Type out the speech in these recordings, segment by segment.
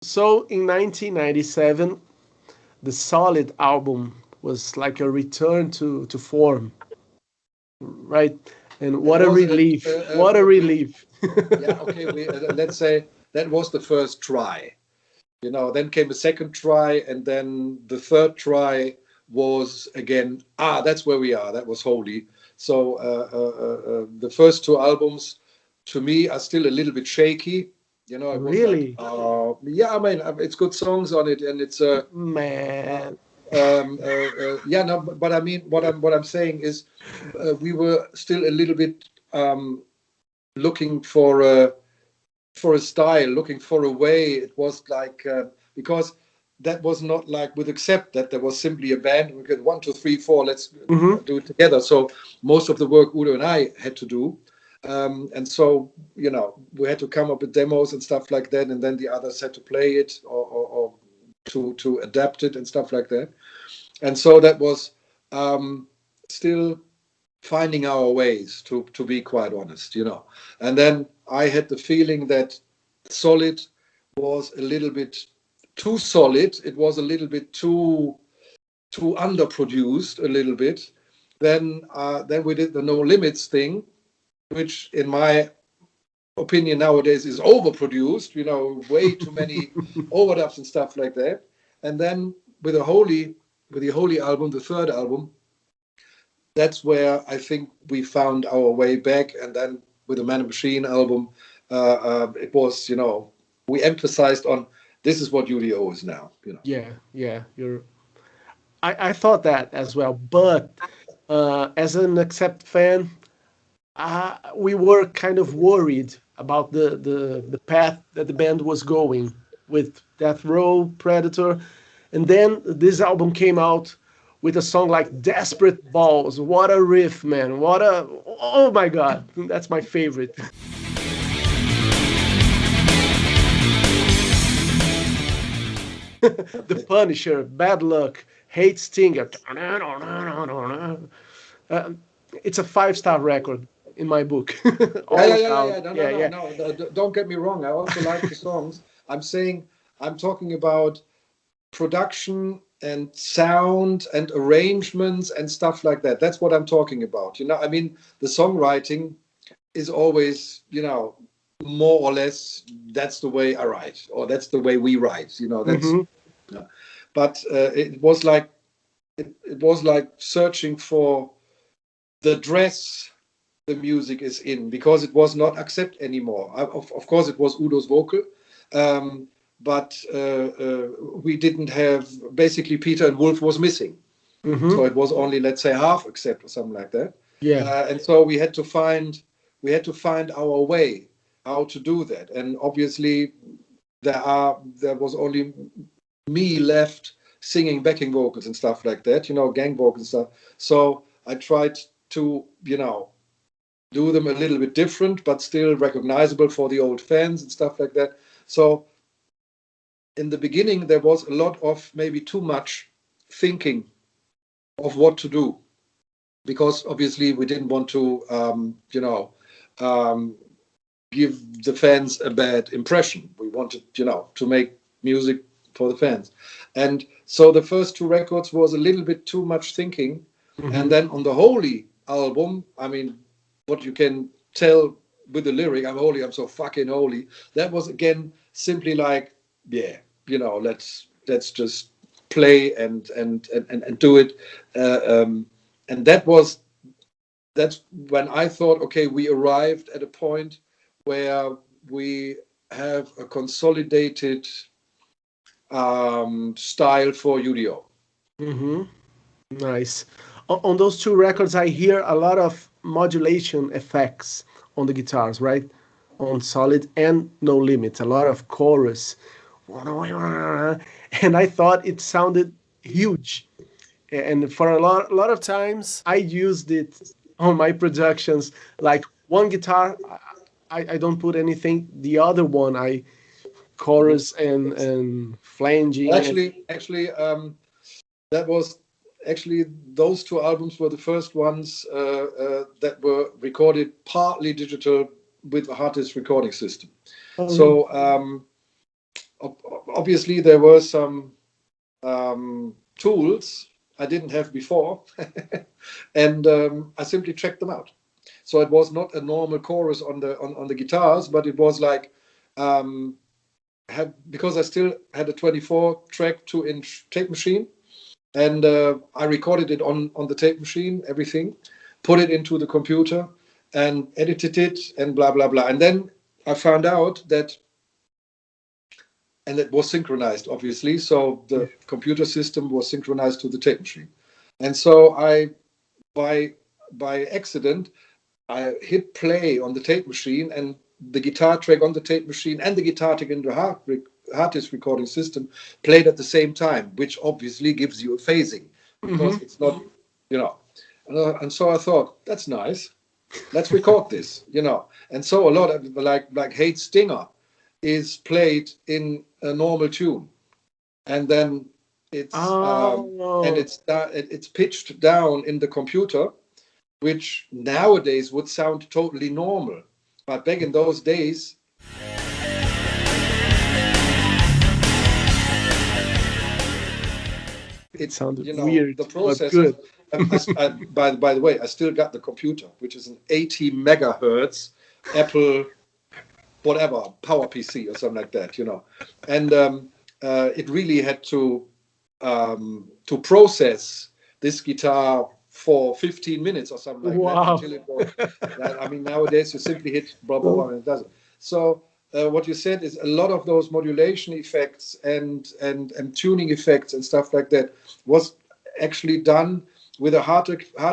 So in 1997, the Solid album was like a return to form, right? And It what a was relief! What a relief! yeah, okay, let's say that was the first try. Then came a second try, and then the third try was again, that's where we are. That was holy. So the first two albums to me are still a little bit shaky. It was like, Really, yeah, I mean, it's good songs on it, and it's uh, man. yeah, no, but I mean, what I'm saying is, we were still a little bit looking for a style, looking for a way. It was like because that was not like with Accept, that there was simply a band. We get one, two, three, four. Let's Hmm. do it together. So most of the work Udo and I had to do, and so we had to come up with demos and stuff like that, and then the others had to play it or to adapt it and stuff like that. And so that was still finding our ways, to be quite honest. And then I had the feeling that Solid was a little bit too solid. It was a little bit too underproduced a little bit. Then we did the No Limits thing, which in my opinion nowadays is overproduced. Way too many overdubs and stuff like that. And then with the Holy album, the third album, that's where I think we found our way back. And then with the Man and Machine album, it was, we emphasized on this is what U.D.O is now. Yeah, yeah. I thought that as well, but as an Accept fan, we were kind of worried about the path that the band was going with Death Row, Predator, and then this album came out with a song like "Desperate Balls." What a riff, man! What a oh my god, that's my favorite. The Punisher, Bad Luck, Hate Stinger. Uh, it's a five-star record in my book, Yeah, all yeah, yeah, yeah, around. yeah. No, no, Yeah, no, yeah. no. Don't get me wrong. I also like the songs. I'm saying I'm talking about production and sound and arrangements and stuff like that. That's what I'm talking about. I mean, the songwriting is always, more or less that's the way I write, or that's the way we write. That's. Hmm. Yeah. But it was like searching for the dress the music is in, because it was not Accept anymore. Of course, it was Udo's vocal, um, but we didn't have, basically Peter and Wolf was missing. So Hmm. it was only, let's say, half Accept or something like that. Yeah. And so we had to find our way how to do that. And obviously there was only me left singing backing vocals and stuff like that, gang vocals and stuff. So I tried to, do them a little bit different, but still recognizable for the old fans and stuff like that. So in the beginning, there was a lot of maybe too much thinking of what to do, because obviously we didn't want to, um, give the fans a bad impression. We wanted, to make music for the fans. And so the first two records was a little bit too much thinking. And Hmm. then on the Holy album, I mean, what you can tell with the lyric, I'm holy, I'm so fucking holy. That was again simply like, yeah, let's just play and do it. And that's when I thought, okay, we arrived at a point where we have a consolidated style for UDO. Hmm. Nice. On those two records, I hear a lot of modulation effects on the guitars, right? On Solid and No Limits, a lot of chorus. And I thought it sounded huge. And for a lot of times, I used it on my productions. Like one guitar, I don't put anything. The other one, I chorus and flanging. And Actually, that was actually those two albums were the first ones that were recorded partly digital with the hard disk recording system. oh, really? So obviously there were some tools I didn't have before, and I simply checked them out. So it was not a normal chorus on the guitars, but it was like because I still had a 24-track 2-inch tape machine, and I recorded it on the tape machine, everything, put it into the computer, and edited it, and blah blah blah. And then I found out that, and it was synchronized, obviously. So the computer system was synchronized to the tape machine, and so by accident, I hit play on the tape machine, and the guitar track on the tape machine and the guitar track in the hard disk recording system played at the same time, which obviously gives you a phasing because it's not, And so I thought, that's nice. Let's record this, And so a lot of like Hate Stinger is played in a normal tune, and then it's it's pitched down in the computer, which nowadays would sound totally normal, but back in those days, it sounded weird. The process. But good. By the way, I still got the computer, which is an 80 megahertz Apple, whatever, Power PC or something like that, And it really had to process this guitar for 15 minutes or something like that until it was. I mean, nowadays you simply hit blah blah blah and it does it. So what you said is a lot of those modulation effects and tuning effects and stuff like that was actually done with a hard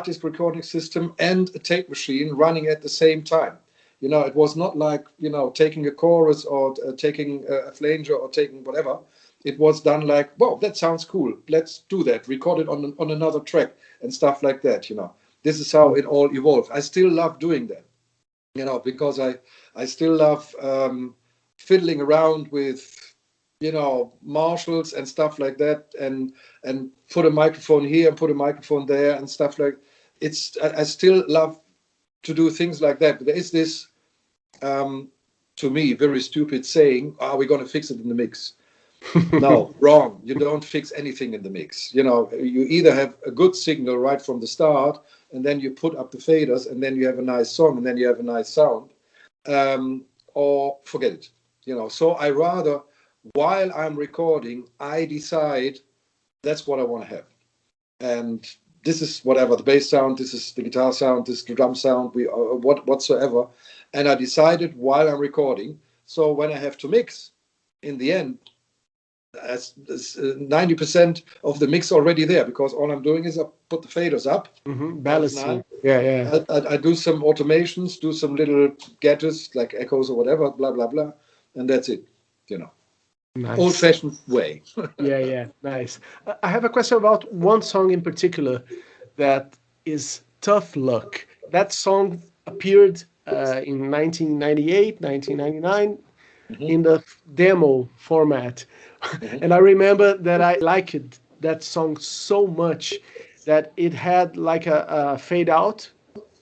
disk recording system and a tape machine running at the same time. It was not like taking a chorus or taking a flanger or taking whatever. It was done like, whoa, that sounds cool. Let's do that. Record it on another track and stuff like that. This is how it all evolved. I still love doing that, because I still love fiddling around with, Marshalls and stuff like that, and put a microphone here and put a microphone there and stuff like. I still love to do things like that. But there is this, to me, very stupid saying, we're going to fix it in the mix. No, wrong. You don't fix anything in the mix. You either have a good signal right from the start, and then you put up the faders, and then you have a nice song, and then you have a nice sound, or forget it. So I rather, while I'm recording, I decide that's what I want to have, and this is whatever the bass sound, this is the guitar sound, this is the drum sound, whatsoever, and I decided while I'm recording. So when I have to mix, in the end, as 90% of the mix already there, because all I'm doing is I put the faders up, balancing. Yeah. I do some automations, do some little gadgets like echoes or whatever, blah blah blah, and that's it. Nice. Old-fashioned way. Yeah, nice. I have a question about one song in particular that is Tough Luck. That song appeared in 1998, 1999 in the demo format. And I remember that I liked that song so much that it had like a fade out,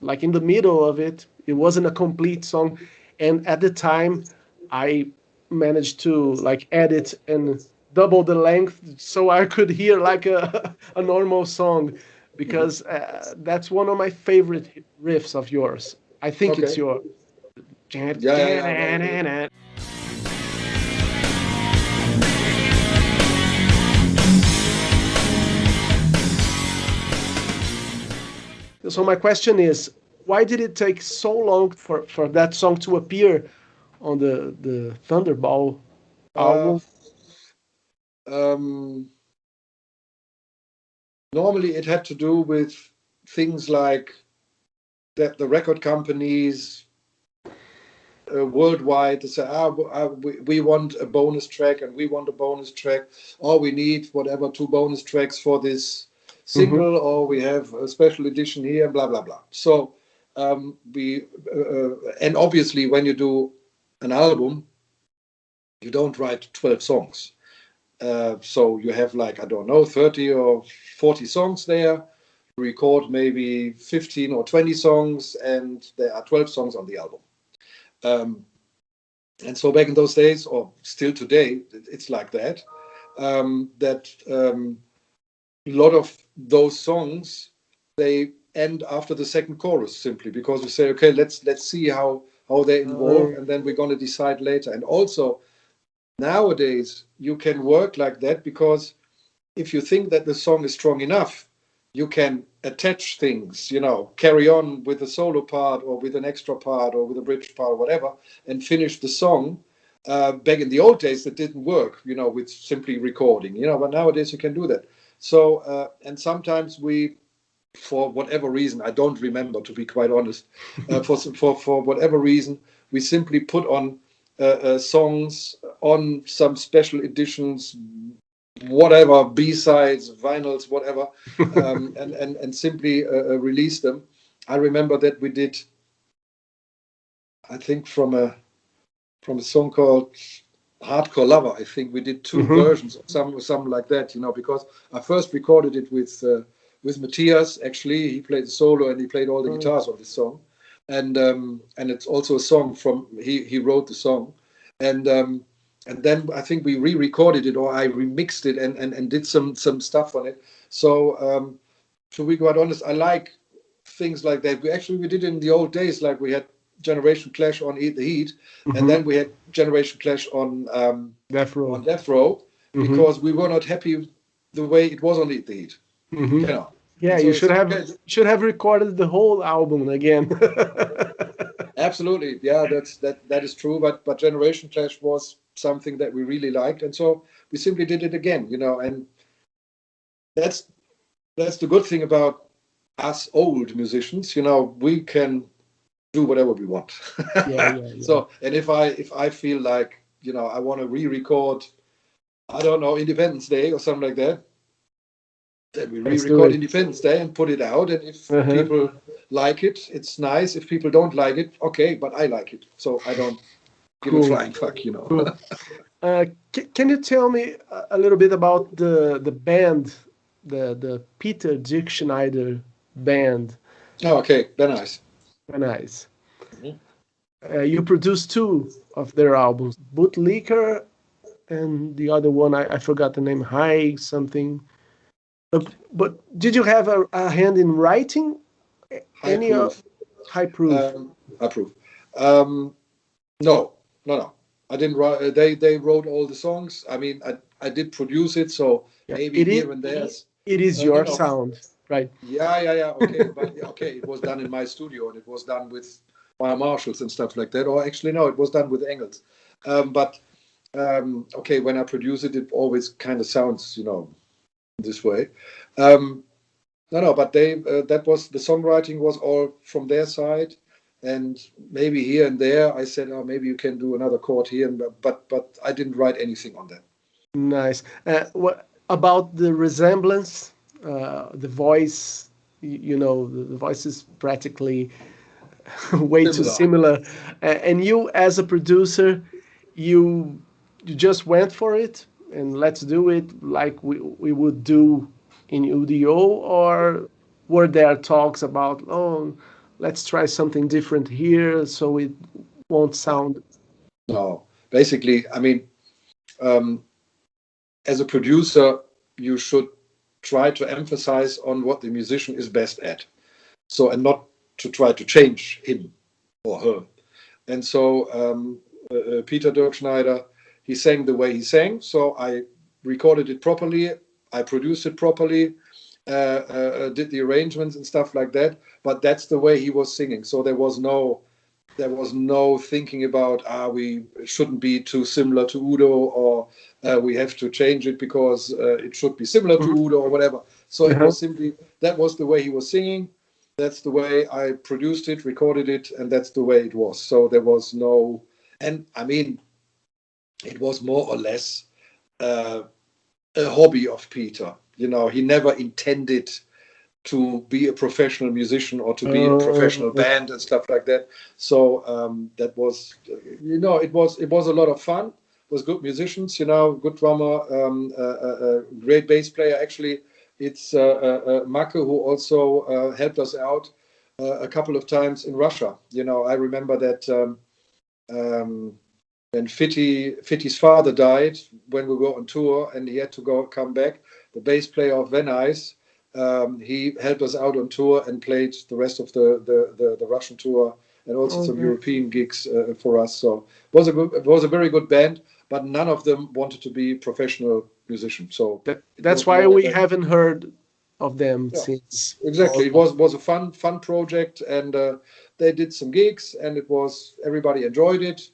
like in the middle of it. It wasn't a complete song. And at the time, I managed to like edit and double the length so I could hear like a normal song, because that's one of my favorite riffs of yours. I think it's your. Yeah. So my question is, why did it take so long for that song to appear on the Thunderball album? Normally it had to do with things like that the record companies worldwide to say, we want a bonus track and we want a bonus track, or we need whatever 2 bonus tracks for this single, or we have a special edition here, blah blah blah. So and obviously when you do an album, you don't write 12 songs. So you have like, I don't know, 30 or 40 songs there, record maybe 15 or 20 songs, and there are 12 songs on the album. And so back in those days, or still today, it's like that. A lot of those songs, they end after the second chorus, simply because we say, okay, let's see how they involve, and then we're going to decide later. And also nowadays you can work like that, because if you think that the song is strong enough, you can attach things, carry on with a solo part or with an extra part or with a bridge part or whatever, and finish the song. Back in the old days, that didn't work, with simply recording, but nowadays you can do that. So, and sometimes we, for whatever reason, I don't remember, to be quite honest, for whatever reason, we simply put on songs on some special editions, whatever, B-sides, vinyls, whatever, and simply release them. I remember that we did, I think from a song called Hardcore Lover, I think we did two versions of something like that, because I first recorded it with Matthias. Actually, he played the solo and he played all the guitars on this song, and it's also a song from he wrote the song, and then I think we re-recorded it, or I remixed it and did some stuff on it. So to be quite honest, I like things like that. We did it in the old days, like we had Generation Clash on Eat the Heat, and then we had Generation Clash on Death Row. Because we were not happy the way it was on Eat the Heat. Yeah, so you should have recorded the whole album again. Absolutely, yeah, that is true. But Generation Clash was something that we really liked, and so we simply did it again. And that's the good thing about us old musicians. We can do whatever we want. Yeah. So, and if I feel like I want to re-record, I don't know, Independence Day or something like that, then we re-record Independence Day and put it out. And if people like it, it's nice. If people don't like it, okay, but I like it, so I don't give a flying fuck. Cool. Can you tell me a little bit about the band, the Peter Dirkschneider band? Oh, okay, very nice. Very nice. You produced two of their albums, Bootlicker, and the other one, I forgot the name, High something. But did you have a hand in writing any of High Proof? High Proof. No. I didn't write. They wrote all the songs. I mean, I did produce it, so maybe here and there. It is your sound, right? Yeah. Okay, but okay, it was done in my studio, and it was done with my Marshalls and stuff like that. Or actually, no, it was done with Engels. But okay, when I produce it, it always kind of sounds, this way. No, but they that was the songwriting was all from their side, and maybe here and there I said, oh, maybe you can do another chord here, but I didn't write anything on that. Nice. What about the resemblance? The voice, the voice is practically way too similar. And you, as a producer, you just went for it and let's do it like we would do in U.D.O, or were there talks about, oh, let's try something different here so it won't sound... No, basically, I mean, as a producer, you should try to emphasize on what the musician is best at. So, and not to try to change him or her. And so Peter Dirkschneider, he sang the way he sang. So I recorded it properly. I produced it properly, did the arrangements and stuff like that. But that's the way he was singing. So there was no thinking about, we shouldn't be too similar to Udo, or we have to change it because it should be similar to Udo or whatever. So it was simply, that was the way he was singing. That's the way I produced it, recorded it, and that's the way it was. So there was no, and I mean, it was more or less a hobby of Peter. He never intended to be a professional musician or to be in a professional band and stuff like that. So that was, it was a lot of fun. It was good musicians, good drummer, great bass player. Actually, it's Make, who also helped us out a couple of times in Russia. I remember that Then Fitty's father died when we were on tour, and he had to come back. The bass player of Venice, he helped us out on tour and played the rest of the Russian tour and also some European gigs for us. So it was a very good band, but none of them wanted to be professional musicians. So that's why we haven't heard of them since. Exactly, it was a fun project, and they did some gigs, and everybody enjoyed it.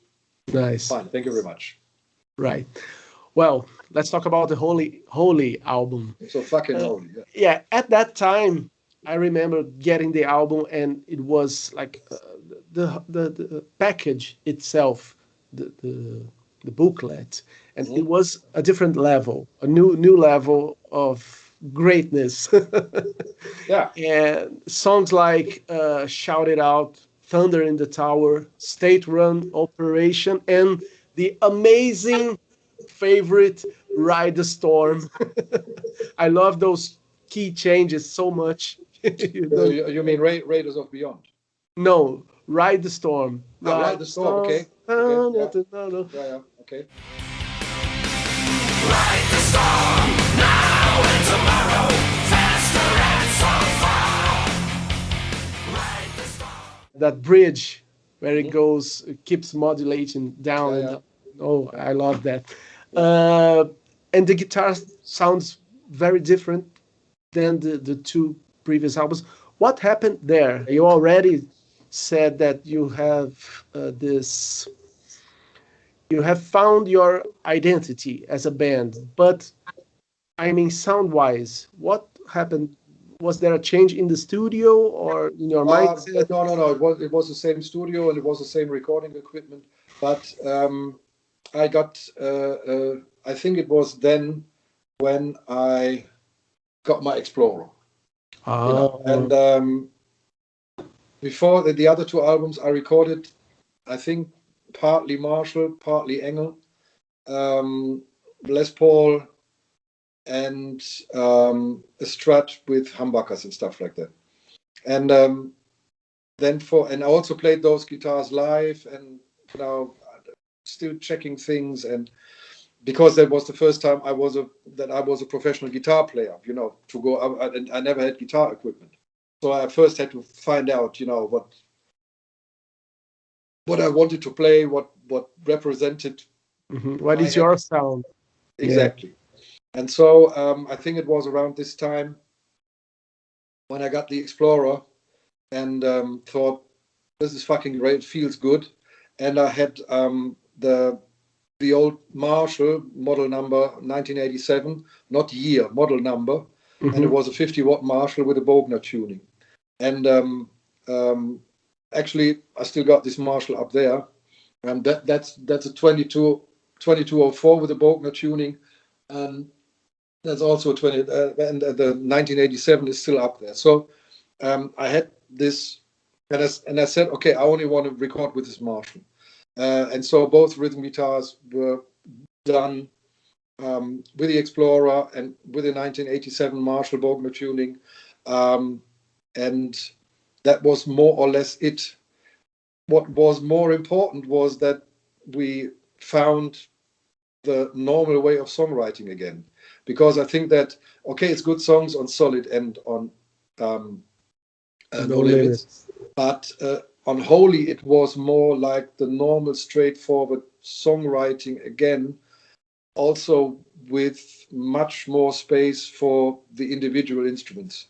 Nice. Fine, thank you very much. Right. Well, let's talk about the Holy album. So fucking holy. Yeah, at that time, I remember getting the album, and it was like the package itself, the booklet, and it was a different level, a new level of greatness. Yeah. And songs like Shout It Out, Thunder in the Tower, State Run Operation, and the amazing favorite Ride the Storm. I love those key changes so much. You mean Raiders of Beyond? No, Ride the Storm. Ride the Storm, okay. Yeah, okay. Ride the storm, now and tomorrow, faster and so far. Ride the storm. That bridge where it goes, it keeps modulating down. Yeah. Oh, I love that. And the guitar sounds very different than the two previous albums. What happened there? You already said that you have you have found your identity as a band, but I mean, sound-wise, what happened? Was there a change in the studio or in your mindset? No. It was the same studio and it was the same recording equipment. But I got, I think it was then when I got my Explorer. And before the other two albums, I recorded, I think, partly Marshall, partly Engel, Les Paul, and a Strat with humbuckers and stuff like that. And and I also played those guitars live, and still checking things, and because that was the first time I was a professional guitar player, to go out, and I never had guitar equipment. So I first had to find out, what I wanted to play, what represented. What is your sound? Exactly. Yeah. And so I think it was around this time when I got the Explorer and thought, this is fucking great, it feels good. And I had the old Marshall model number 1987, not year, model number. And it was a 50-watt Marshall with a Bogner tuning. And actually, I still got this Marshall up there. And that's a 2204 with a Bogner tuning. And that's also and the 1987 is still up there. So I had this, and I said, okay, I only want to record with this Marshall. And so both rhythm guitars were done with the Explorer and with the 1987 Marshall Bogner tuning. And that was more or less it. What was more important was that we found the normal way of songwriting again. Because I think that, okay, it's good songs on Solid and on No Limits. But on Holy, it was more like the normal, straightforward songwriting again, also with much more space for the individual instruments.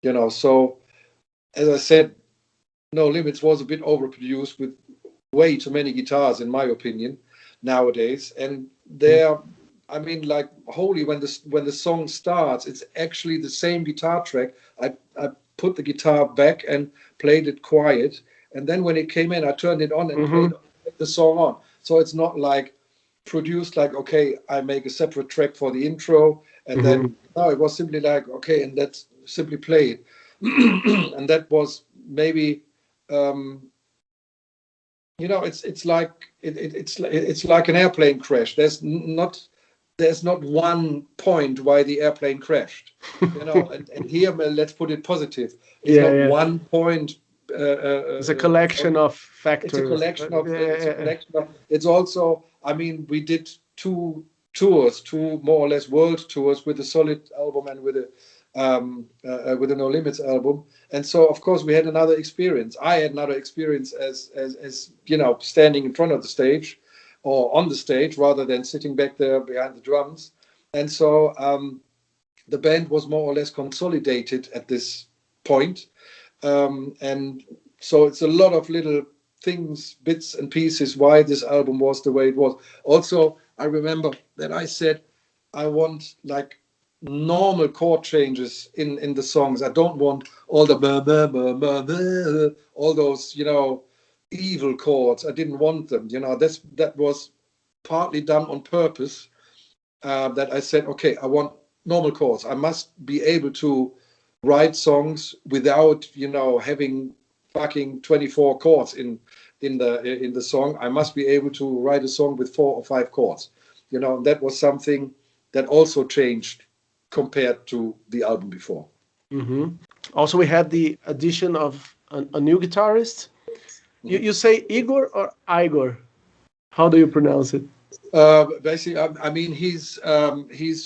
So as I said, No Limits was a bit overproduced with way too many guitars, in my opinion, nowadays. And I mean, like Holy, when the song starts, it's actually the same guitar track. I put the guitar back and played it quiet. And then when it came in, I turned it on and played the song on. So it's not like produced like, okay, I make a separate track for the intro. And then, no, it was simply like, okay, and let's simply play it. And that was maybe, it's like an airplane crash. There's not one point why the airplane crashed, and here let's put it positive. It's not one point It's a collection of factors. It's a collection of. It's also. I mean, we did two tours, two more or less world tours with a Solid album and with a No Limits album, and so of course we had another experience. I had another experience as standing in front of the stage, or on the stage rather than sitting back there behind the drums, and so the band was more or less consolidated at this point, and so it's a lot of little things, bits and pieces, why this album was the way it was. Also, I remember that I said I want like normal chord changes in the songs. I don't want all the all those evil chords. I didn't want them. That was partly done on purpose. That I said, okay, I want normal chords. I must be able to write songs without having fucking 24 chords in the song. I must be able to write a song with 4 or 5 chords. And that was something that also changed compared to the album before. Mm-hmm. Also, we had the addition of a new guitarist. You say Igor or Igor? How do you pronounce it? Basically, I mean, he's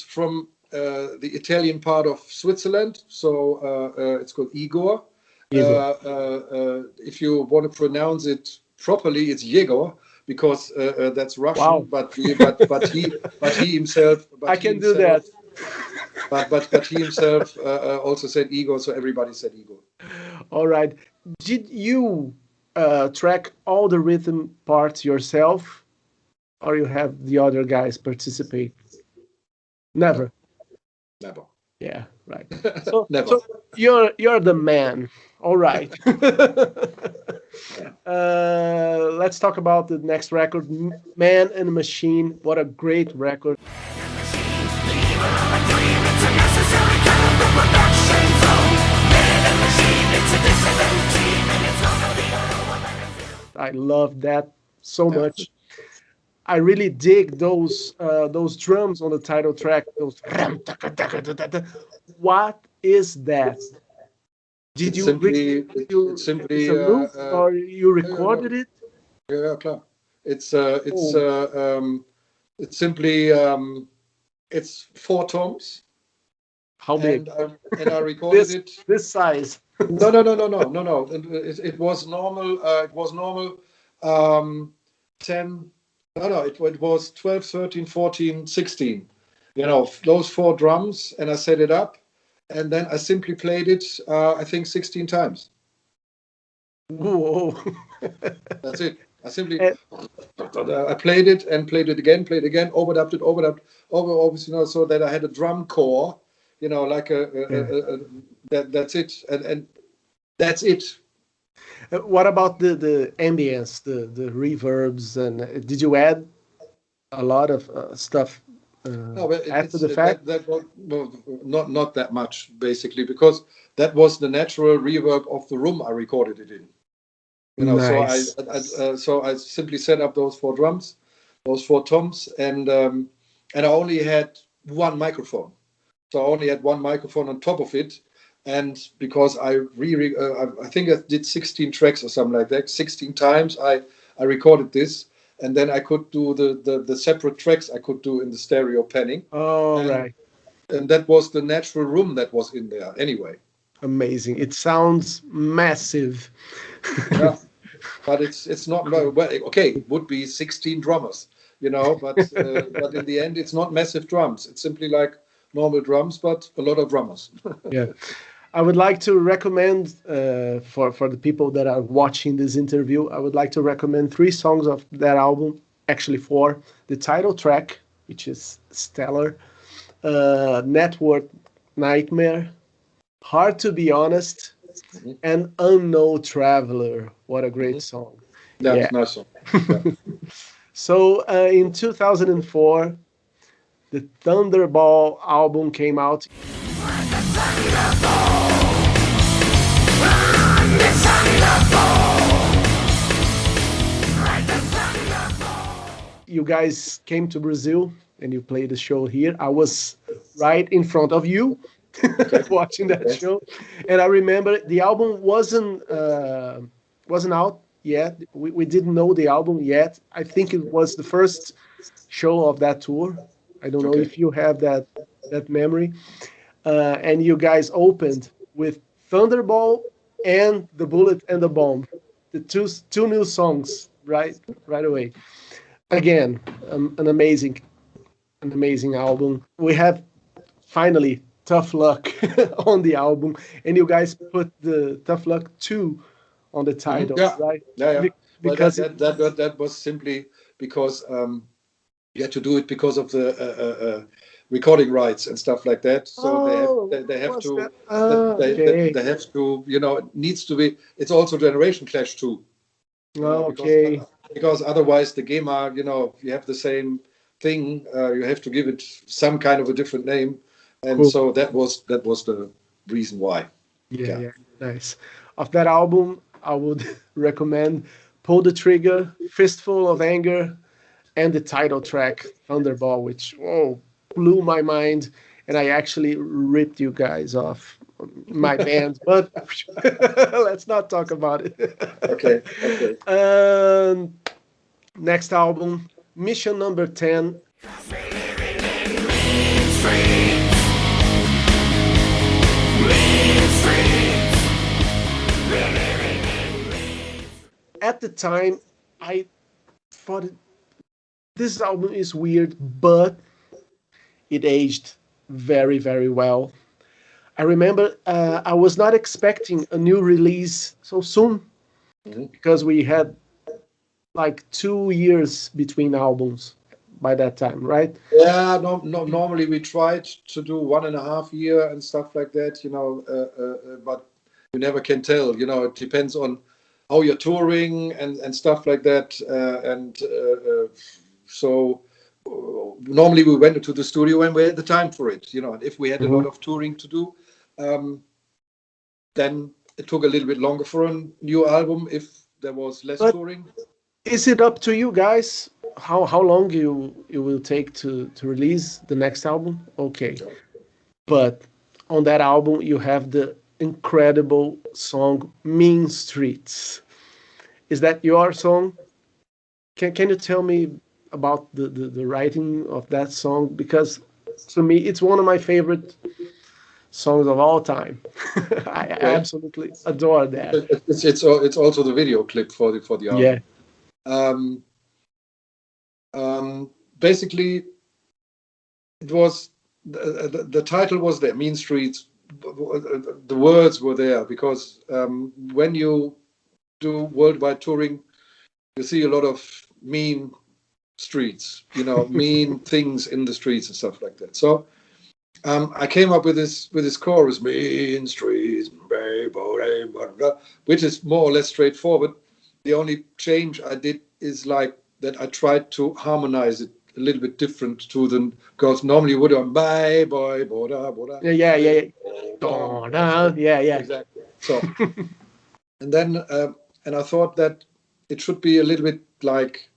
from the Italian part of Switzerland, so it's called Igor. If you want to pronounce it properly, it's Yegor, because that's Russian. Wow. But he himself. I can do that. But he himself also said Igor, so everybody said Igor. All right. Did you track all the rhythm parts yourself, or you have the other guys participate? Never. Never. Yeah, right. So, Never. So you're the man. All right. Let's talk about the next record, Man and Machine. What a great record. I love that so much. I really dig those drums on the title track. Those. What is that? Did you simply or you recorded it? Yeah, klar. It's simply it's 4 toms. How big? And I recorded it this size. No. It was normal. It was normal. 10. No. It was 12, 13, 14, 16. Those 4 drums, and I set it up, and then I simply played it. I think 16 times. Whoa! That's it. I simply I played it and played it again, overdubbed it, obviously, so that I had a drum core, like that's it, and that's it. What about the ambience, the reverbs, and did you add a lot of stuff after the fact? Not that much, basically, because that was the natural reverb of the room I recorded it in. Nice. So I simply set up those 4 drums, those 4 toms, and I only had one microphone. So I only had one microphone on top of it, and because I think I did 16 tracks or something like that. 16 times I recorded this, and then I could do the separate tracks I could do in the stereo panning. Right. And that was the natural room that was in there anyway. Amazing. It sounds massive. Yeah. But it's not well. Okay, it would be 16 drummers, but in the end, it's not massive drums. It's simply like normal drums, but a lot of drummers. Yeah, I would like to recommend for the people that are watching this interview. I would like to recommend 3 songs of that album. Actually, 4. The title track, which is stellar. Network Nightmare. Hard to Be Honest. And Unknown Traveler. What a great song. Yeah. Nice song. Yeah. So in 2004, the Thunderball album came out. You guys came to Brazil and you played a show here. I was right in front of you. watching that show. And I remember the album wasn't out yet. We didn't know the album yet. I think it was the first show of that tour. I don't know if you have that memory. And you guys opened with Thunderball and The Bullet and the Bomb, the two new songs right away. Again, an amazing album. We have finally Tough Luck on the album, and you guys put the Tough Luck 2 on the title, right? Yeah. Because that was simply because you had to do it because of the recording rights and stuff like that. So they have to, they have to, it needs to be. It's also Generation Clash too. Because otherwise the GEMA, you have the same thing. You have to give it some kind of a different name, and so that was the reason why. Yeah, nice. Of that album, I would recommend Pull the Trigger, Fistful of Anger, and the title track Thunderball, which blew my mind, and I actually ripped you guys off my band, but let's not talk about it. Okay. Next album, Mission Number 10. At the time, I thought this album is weird, but it aged very, very well. I remember I was not expecting a new release so soon because we had like 2 years between albums by that time, right? Yeah, normally we tried to do 1.5 years and stuff like that, but you never can tell. It depends on how you're touring and stuff like that. So normally we went to the studio when we had the time for it, and if we had a lot of touring to do, then it took a little bit longer for a new album if there was less touring. Is it up to you guys how long you will take to release the next album? Okay. But on that album you have the incredible song Mean Streets. Is that your song? Can you tell me about the writing of that song? Because to me it's one of my favorite songs of all time. I absolutely adore that. It's also the video clip for the album. Yeah. Basically, it was the title was there, Mean Streets. The words were there because when you do worldwide touring, you see a lot of mean streets, mean things in the streets and stuff like that. So I came up with this chorus, Mean Streets, which is more or less straightforward. The only change I did is like that I tried to harmonize it a little bit different to them, because normally you would have bye boy boda boda. Yeah. Exactly. So and then and I thought that it should be a little bit like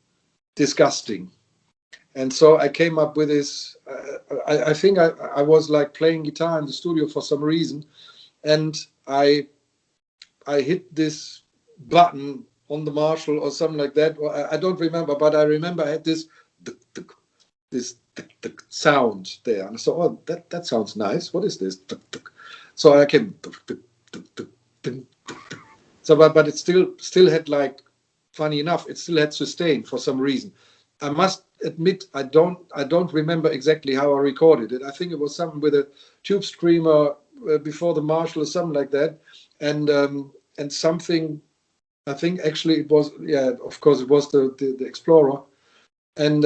disgusting, and so I came up with this. I think I was like playing guitar in the studio for some reason, and I hit this button on the Marshall or something like that. I don't remember, but I remember I had this sound there, and I thought, oh, that sounds nice. What is this? So I came. So, but it still had, like, funny enough, it still had sustain for some reason. I must admit, I don't remember exactly how I recorded it. I think it was something with a tube screamer before the Marshall or something like that, and something. I think actually it was, of course it was the Explorer, and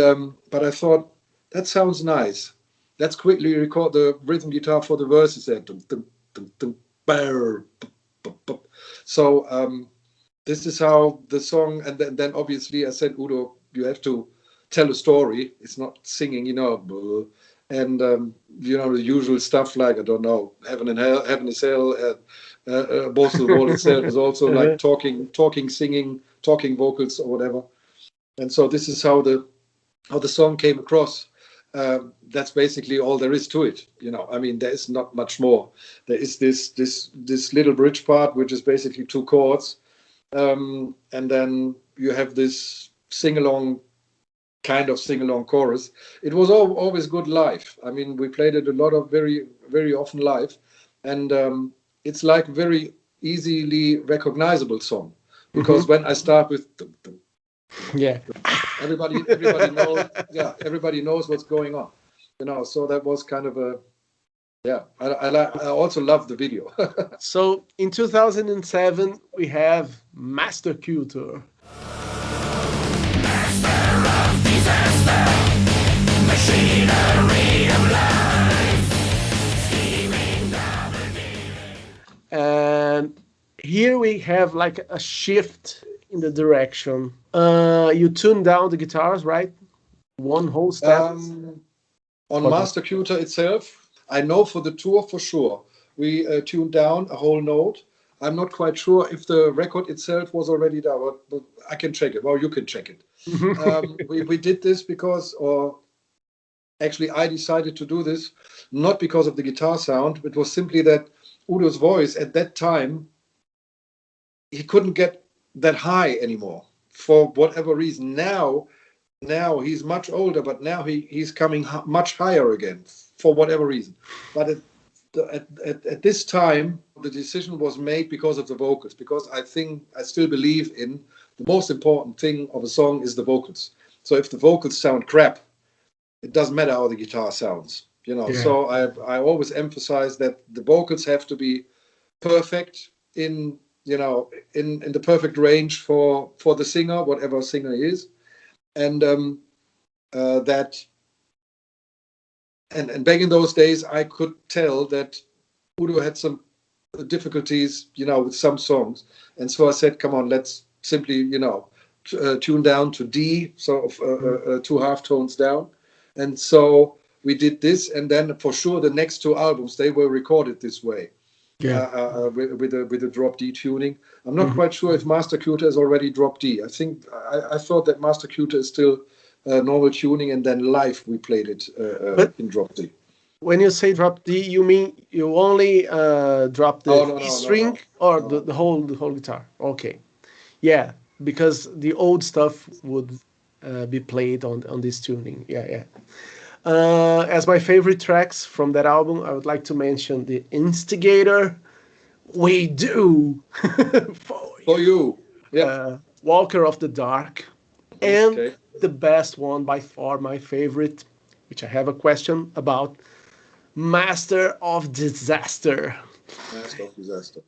but I thought that sounds nice. Let's quickly record the rhythm guitar for the verses there. So this is how the song, and then obviously I said, Udo, you have to tell a story. It's not singing, and the usual stuff like, I don't know, heaven is hell. Both of the wall itself is also like talking, singing, talking vocals or whatever. And so this is how the song came across. That's basically all there is to it. I mean, there is not much more. There is this little bridge part, which is basically 2 chords, and then you have this kind of sing-along chorus. It was always good live. I mean, we played it a lot of very, very often live, and it's like very easily recognizable song, because when I start with Yeah. everybody knows. Yeah, everybody knows what's going on. So that was kind of a. Yeah, I also love the video. So in 2007 we have Master Culture. And here we have like a shift in the direction. You tune down the guitars, right? One whole step. On Master Culture itself, I know for the tour for sure, we tuned down a whole note. I'm not quite sure if the record itself was already down, but I can check it. Well, you can check it. We did this because, or actually I decided to do this, not because of the guitar sound. It was simply that Udo's voice at that time, he couldn't get that high anymore for whatever reason. Now he's much older, but now he's coming much higher again for whatever reason. But at this time, the decision was made because of the vocals, because I still believe in the most important thing of a song is the vocals. So if the vocals sound crap, it doesn't matter how the guitar sounds, Yeah. So I always emphasize that the vocals have to be perfect in the perfect range for the singer, whatever singer is, and back in those days, I could tell that Udo had some difficulties, with some songs, and so I said, "Come on, let's simply, tune down to D, so 2 half tones down," and so we did this, and then for sure the next 2 albums they were recorded this way, with the drop D tuning. I'm not quite sure if Master Culture is already drop D. I think I thought that Master Culture is still normal tuning, and then live we played it in drop D. When you say drop D, you mean you only drop the E string or the whole guitar? Okay, yeah, because the old stuff would be played on this tuning. Yeah. As my favorite tracks from that album, I would like to mention the Instigator, We Do, For you, yeah, Walker of the Dark, and the best one by far, my favorite, which I have a question about, Master of Disaster. Master of Disaster.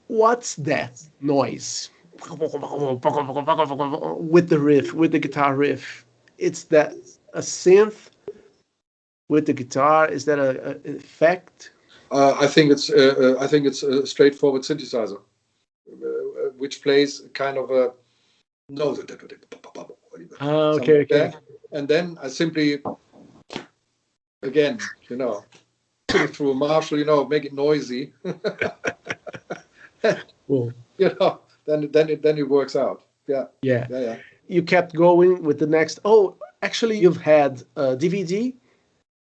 What's that noise? With the riff, with the guitar riff. It's that a synth with the guitar? Is that an effect? I think it's a straightforward synthesizer, which plays kind of a okay. And then I simply, again, put it through a Marshall, make it noisy. Cool. Then it works out. Yeah. You kept going with the next. Oh, actually, you've had a DVD,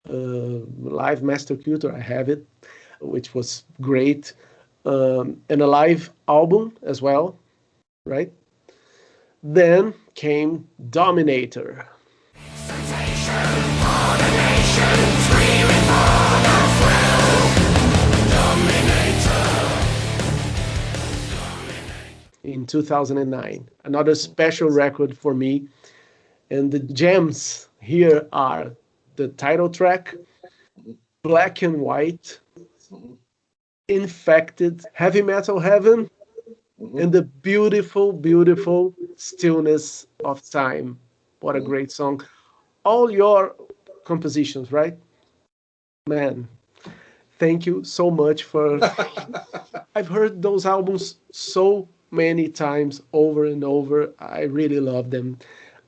live Master Culture. I have it, which was great, and a live album as well, right? Then came Dominator. In 2009, another special record for me. And the gems here are the title track, Black and White, Infected, Heavy Metal Heaven, and the beautiful, beautiful Stillness of Time. What a great song. All your compositions, right? Man, thank you so much for... I've heard those albums so many times over and over. I really love them.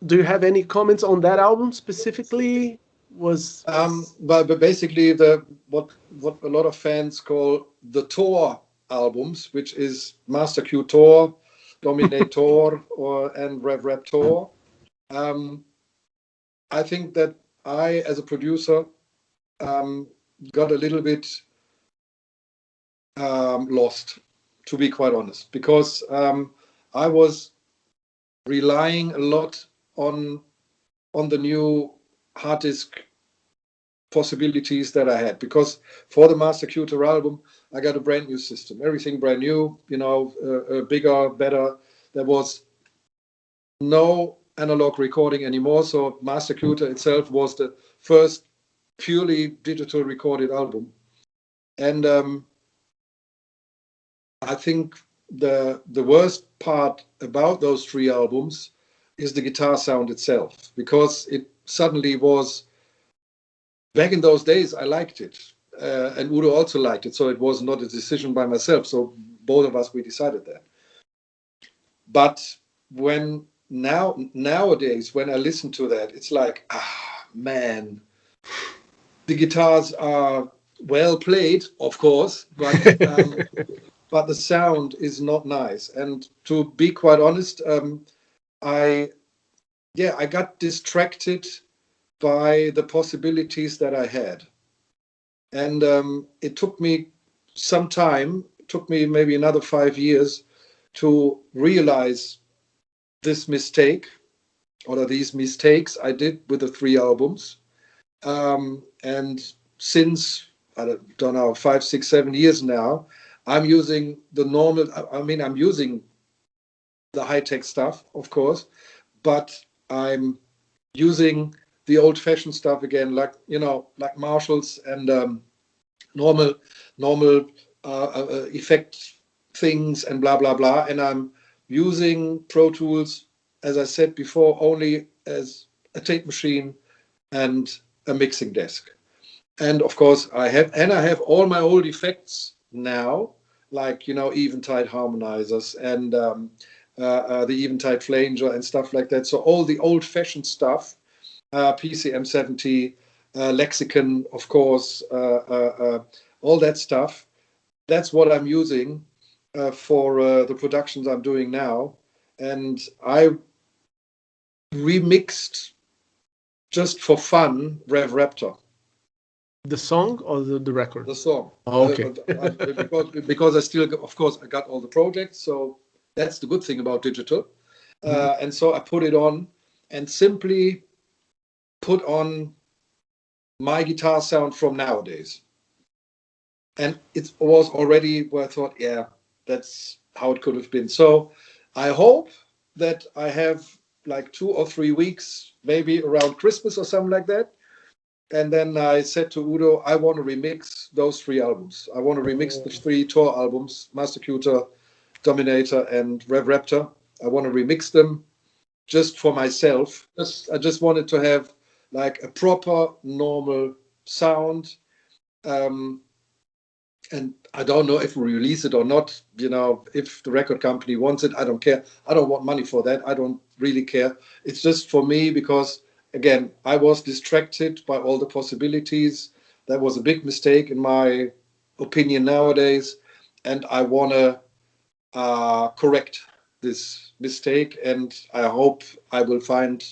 Do you have any comments on that album specifically? But basically what a lot of fans call the Tour albums, which is Master Q Tour, Dominator, and Rev Rap Tour. I think that I, as a producer, got a little bit lost, to be quite honest, because I was relying a lot on the new hard disk possibilities that I had, because for the Master Cuter album I got a brand new system, everything brand new, bigger, better. There was no analog recording anymore, so Master Cuter itself was the first purely digital recorded album. And I think the worst part about those 3 albums is the guitar sound itself, because it suddenly was, back in those days I liked it, and Udo also liked it, so it was not a decision by myself, so both of us, we decided that. But nowadays when I listen to that, it's like, man, the guitars are well played, of course, but but the sound is not nice. And to be quite honest, I got distracted by the possibilities that I had. And it took me some time, it took me maybe another 5 years to realize this mistake, or these mistakes I did with the 3 albums. And since, I don't know, 5, 6, 7 years now, I'm using the normal, I'm using the high-tech stuff, of course, but I'm using the old-fashioned stuff again, like Marshalls and normal effect things and blah, blah, blah. And I'm using Pro Tools, as I said before, only as a tape machine and a mixing desk. And of course I have all my old effects now, like Eventide harmonizers and the Eventide flanger and stuff like that. So all the old-fashioned stuff, PCM 70, Lexicon, of course, all that stuff. That's what I'm using for the productions I'm doing now. And I remixed, just for fun, Rev Raptor. The song or the record? The song. Oh, okay. Because I still, of course, I got all the projects, so that's the good thing about digital. And so I put it on and simply put on my guitar sound from nowadays. And it was already where I thought, yeah, that's how it could have been. So I hope that I have like 2 or 3 weeks, maybe around Christmas or something like that. And then I said to Udo, I want to remix those 3 albums. I want to remix the 3 tour albums, Master Cuter, Dominator, and Rev Raptor. I want to remix them just for myself. I just wanted to have like a proper, normal sound. And I don't know if we release it or not. If the record company wants it, I don't care. I don't want money for that. I don't really care. It's just for me because, again, I was distracted by all the possibilities. That was a big mistake in my opinion nowadays. And I want to correct this mistake. And I hope I will find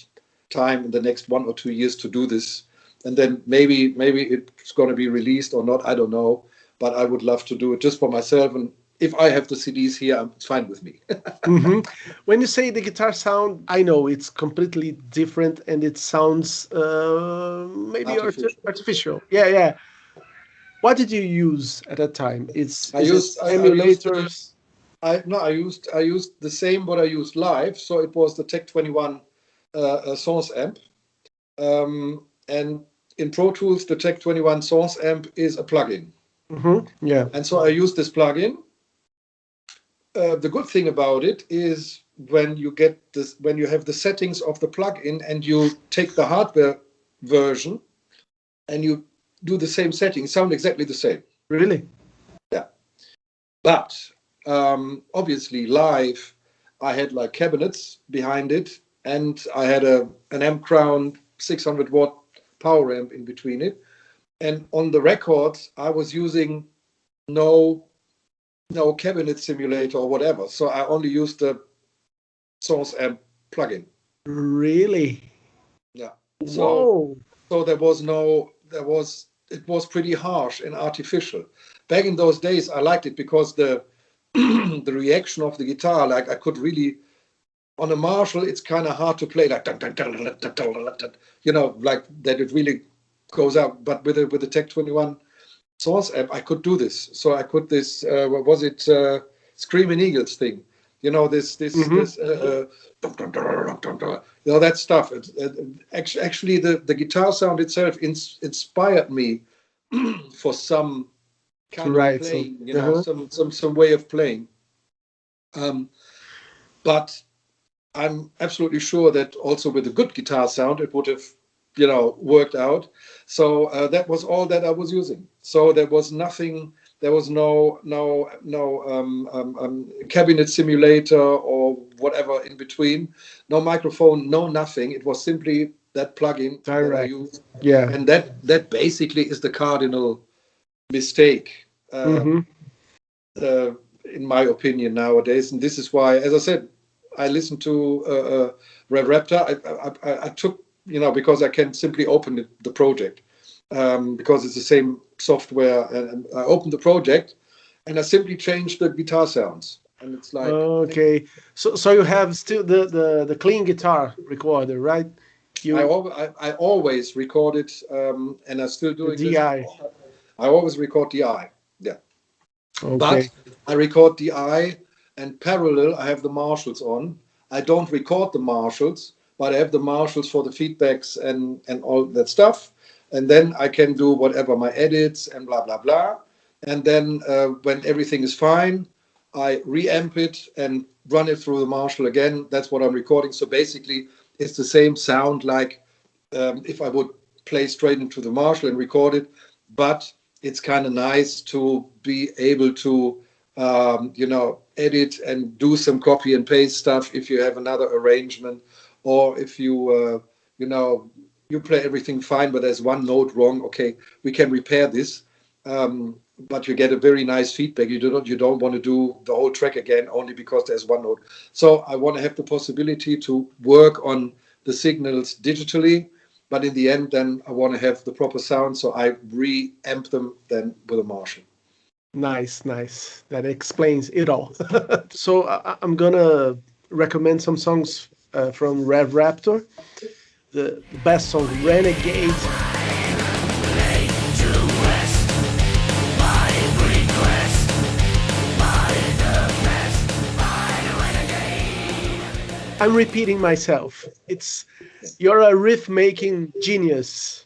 time in the next 1 or 2 years to do this. And then maybe it's going to be released or not. I don't know. But I would love to do it just for myself. And if I have the CDs here, it's fine with me. When you say the guitar sound, I know it's completely different and it sounds maybe artificial. Yeah. What did you use at that time? I used emulators. I used the same what I used live. So it was the Tech 21 Source amp. And in Pro Tools, the Tech 21 Source amp is a plugin. Yeah. And so I use this plugin. The good thing about it is when you have the settings of the plugin and you take the hardware version and you do the same settings, sound exactly the same. Really? Yeah. But obviously live, I had like cabinets behind it, and I had an amp crown 600 watt power amp in between it. And on the records, I was using no cabinet simulator or whatever. So I only used the Source amp plugin. Really? Yeah. Whoa. So it was pretty harsh and artificial. Back in those days, I liked it because the the reaction of the guitar, like I could really, on a Marshall, it's kind of hard to play like, you know, like that it really goes out. But with the Tech 21 Source app, I could do this. So I could this, what was it, Screaming Eagles thing. You know, this, you know, that stuff. Actually, the guitar sound itself inspired me for some kind of playing, you know, some way of playing. But I'm absolutely sure that also with a good guitar sound, it would have, you know, worked out. So that was all that I was using. So there was nothing. There was no cabinet simulator or whatever in between. No microphone, no nothing. It was simply that plugin that I used. Yeah. And that basically is the cardinal mistake, in my opinion nowadays. And this is why, as I said, I listened to Rev Raptor. I took, you know, because I can simply open the project. Because it's the same software, and I opened the project and I simply changed the guitar sounds, and it's like, okay, so you have still the clean guitar recorder, right? I always record it, and I still do it. DI. I always record DI, yeah. Okay. But I record DI, and parallel I have the Marshalls on. I don't record the Marshalls, but I have the Marshalls for the feedbacks and all that stuff. And then I can do whatever, my edits and blah, blah, blah. And then when everything is fine, I reamp it and run it through the Marshall again. That's what I'm recording. So basically, it's the same sound like if I would play straight into the Marshall and record it. But it's kind of nice to be able to, you know, edit and do some copy and paste stuff if you have another arrangement, or if you, you know, you play everything fine, but there's one note wrong. Okay, we can repair this, but you get a very nice feedback. You don't want to do the whole track again only because there's one note. So I want to have the possibility to work on the signals digitally, but in the end, then I want to have the proper sound. So I re-amp them then with a Marshall. Nice. That explains it all. So I'm gonna recommend some songs from Rev Raptor. The best song, Renegade. I'm repeating myself. You're a riff making genius.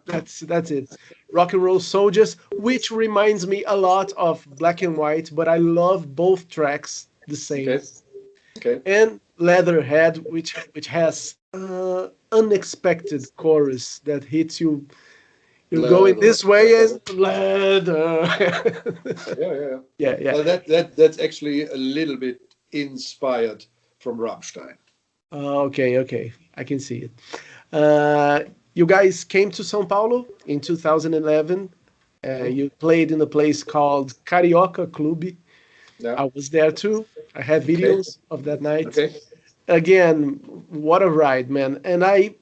That's it. Rock and Roll Soldiers, which reminds me a lot of Black and White, but I love both tracks the same. Okay. And Leatherhead, which has unexpected chorus that hits you. You're going this way and leather. Yeah. Well, that's actually a little bit inspired from Rammstein. Okay. I can see it. You guys came to São Paulo in 2011. You played in a place called Carioca Clube. Yeah. I was there too. I have videos of that night. Okay. Again, what a ride, man. And I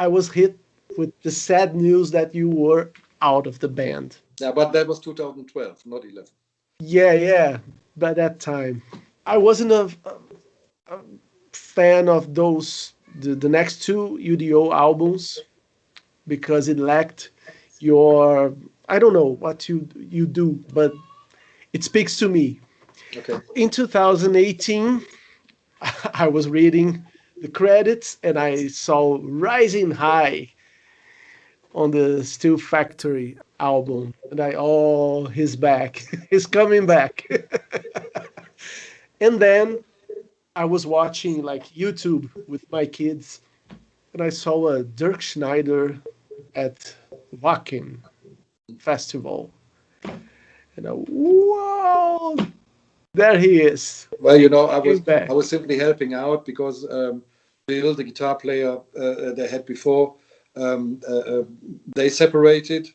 was hit with the sad news that you were out of the band. Yeah, but that was 2012, not 11. Yeah. By that time, I wasn't a fan of the next two U.D.O albums because it lacked your, I don't know what you do, but it speaks to me. Okay. In 2018, I was reading the credits and I saw Rising High on the Steel Factory album. And he's back. He's coming back. And then I was watching like YouTube with my kids and I saw a Dirkschneider at Wacken Festival. And whoa! There he is. Well, you know, I was simply helping out because Bill, the guitar player they had before, they separated,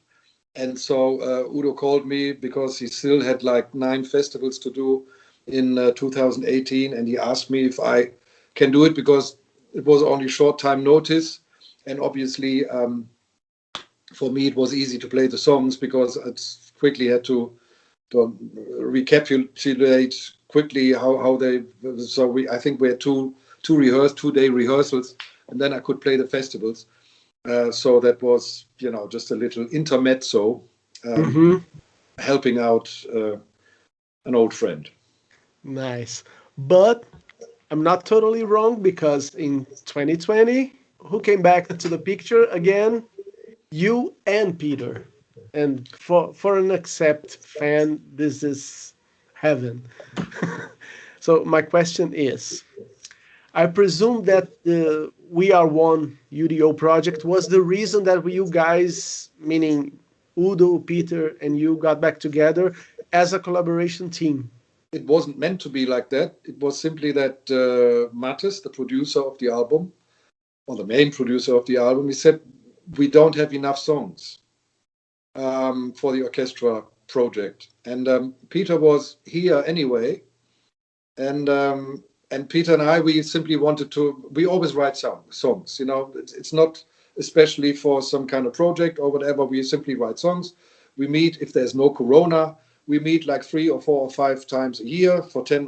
and so Udo called me because he still had like 9 festivals to do in 2018, and he asked me if I can do it because it was only short time notice, and obviously for me it was easy to play the songs because I quickly had to recapitulate quickly how they. So I think we had two-day rehearsals, and then I could play the festivals. So that was, just a little intermezzo, helping out an old friend. Nice. But I'm not totally wrong, because in 2020, who came back to the picture again? You and Peter. And for an Accept fan, this is heaven. So my question is, I presume that the We Are One U.D.O project was the reason that you guys, meaning Udo, Peter, and you, got back together as a collaboration team. It wasn't meant to be like that. It was simply that Mattis, the producer of the album, or the main producer of the album, he said, we don't have enough songs for the orchestra project. And Peter was here anyway. And Peter and I, we simply wanted to, we always write songs, it's not especially for some kind of project or whatever. We simply write songs. We meet, if there's no Corona, we meet like 3 or 4 or 5 times a year for 10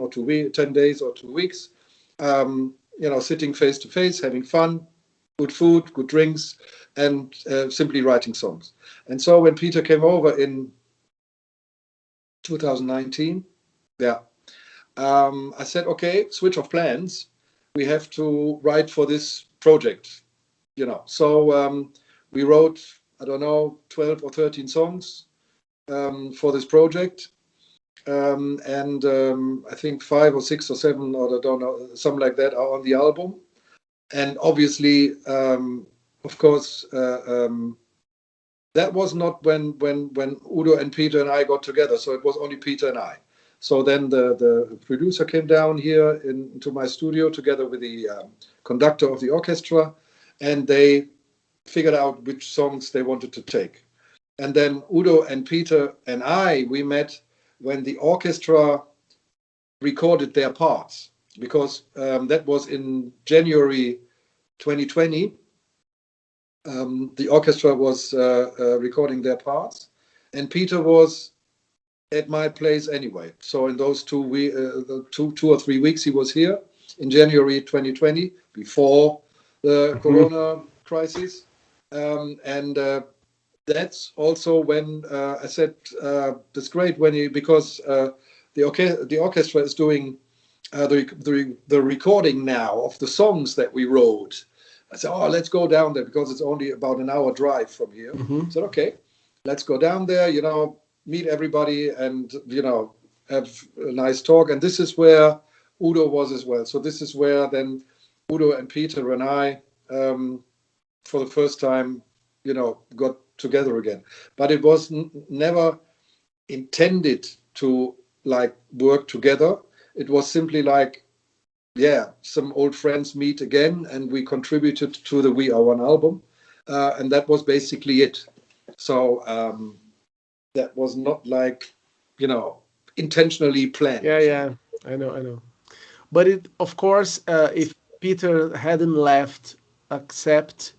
days or 2 weeks, sitting face to face, having fun, good food, good drinks, and simply writing songs. And so when Peter came over in 2019, I said, okay, switch of plans. We have to write for this project, So we wrote, 12 or 13 songs for this project. And I think 5 or 6 or 7, or I don't know, something like that, are on the album. And obviously, of course, that was not when Udo and Peter and I got together. So it was only Peter and I. So then the producer came down here into my studio together with the conductor of the orchestra, and they figured out which songs they wanted to take. And then Udo and Peter and we met when the orchestra recorded their parts, because that was in January 2020. The orchestra was recording their parts, and Peter was at my place anyway. So in those 2 or 3 weeks he was here in January 2020, before the Corona crisis. And that's also when I said, that's great because the orchestra is doing the recording now of the songs that we wrote. I said, let's go down there because it's only about an hour drive from here. I said, okay, let's go down there, meet everybody and, have a nice talk. And this is where Udo was as well. So this is where then Udo and Peter and I, for the first time, got together again. But it was never intended to work together. It was simply some old friends meet again, and we contributed to the We Are One album. And that was basically it. So that was not intentionally planned. Yeah, I know. But it, of course, if Peter hadn't left Accept,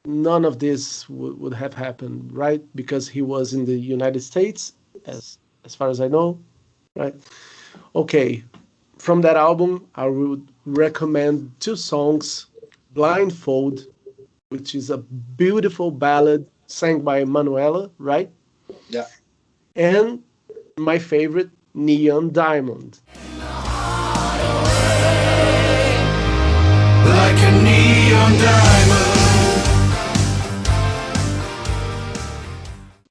none of this would have happened, right? Because he was in the United States, as far as I know, right? Okay, from that album, I would recommend 2 songs, Blindfold, which is a beautiful ballad sang by Manuela, right? Yeah. And my favorite, Neon Diamond. Like a neon diamond.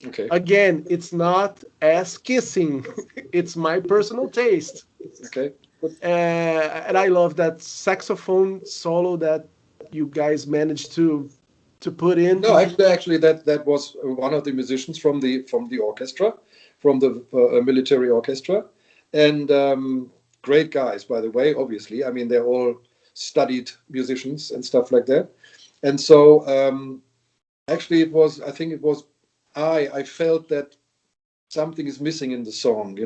Okay. Again, it's not as kissing. It's my personal taste. Okay. And I love that saxophone solo that you guys managed to put in. No, actually, that was one of the musicians from the orchestra, from the military orchestra, and great guys, by the way. Obviously, I mean, they're all studied musicians and stuff like that. And so, actually, I felt that something is missing in the song.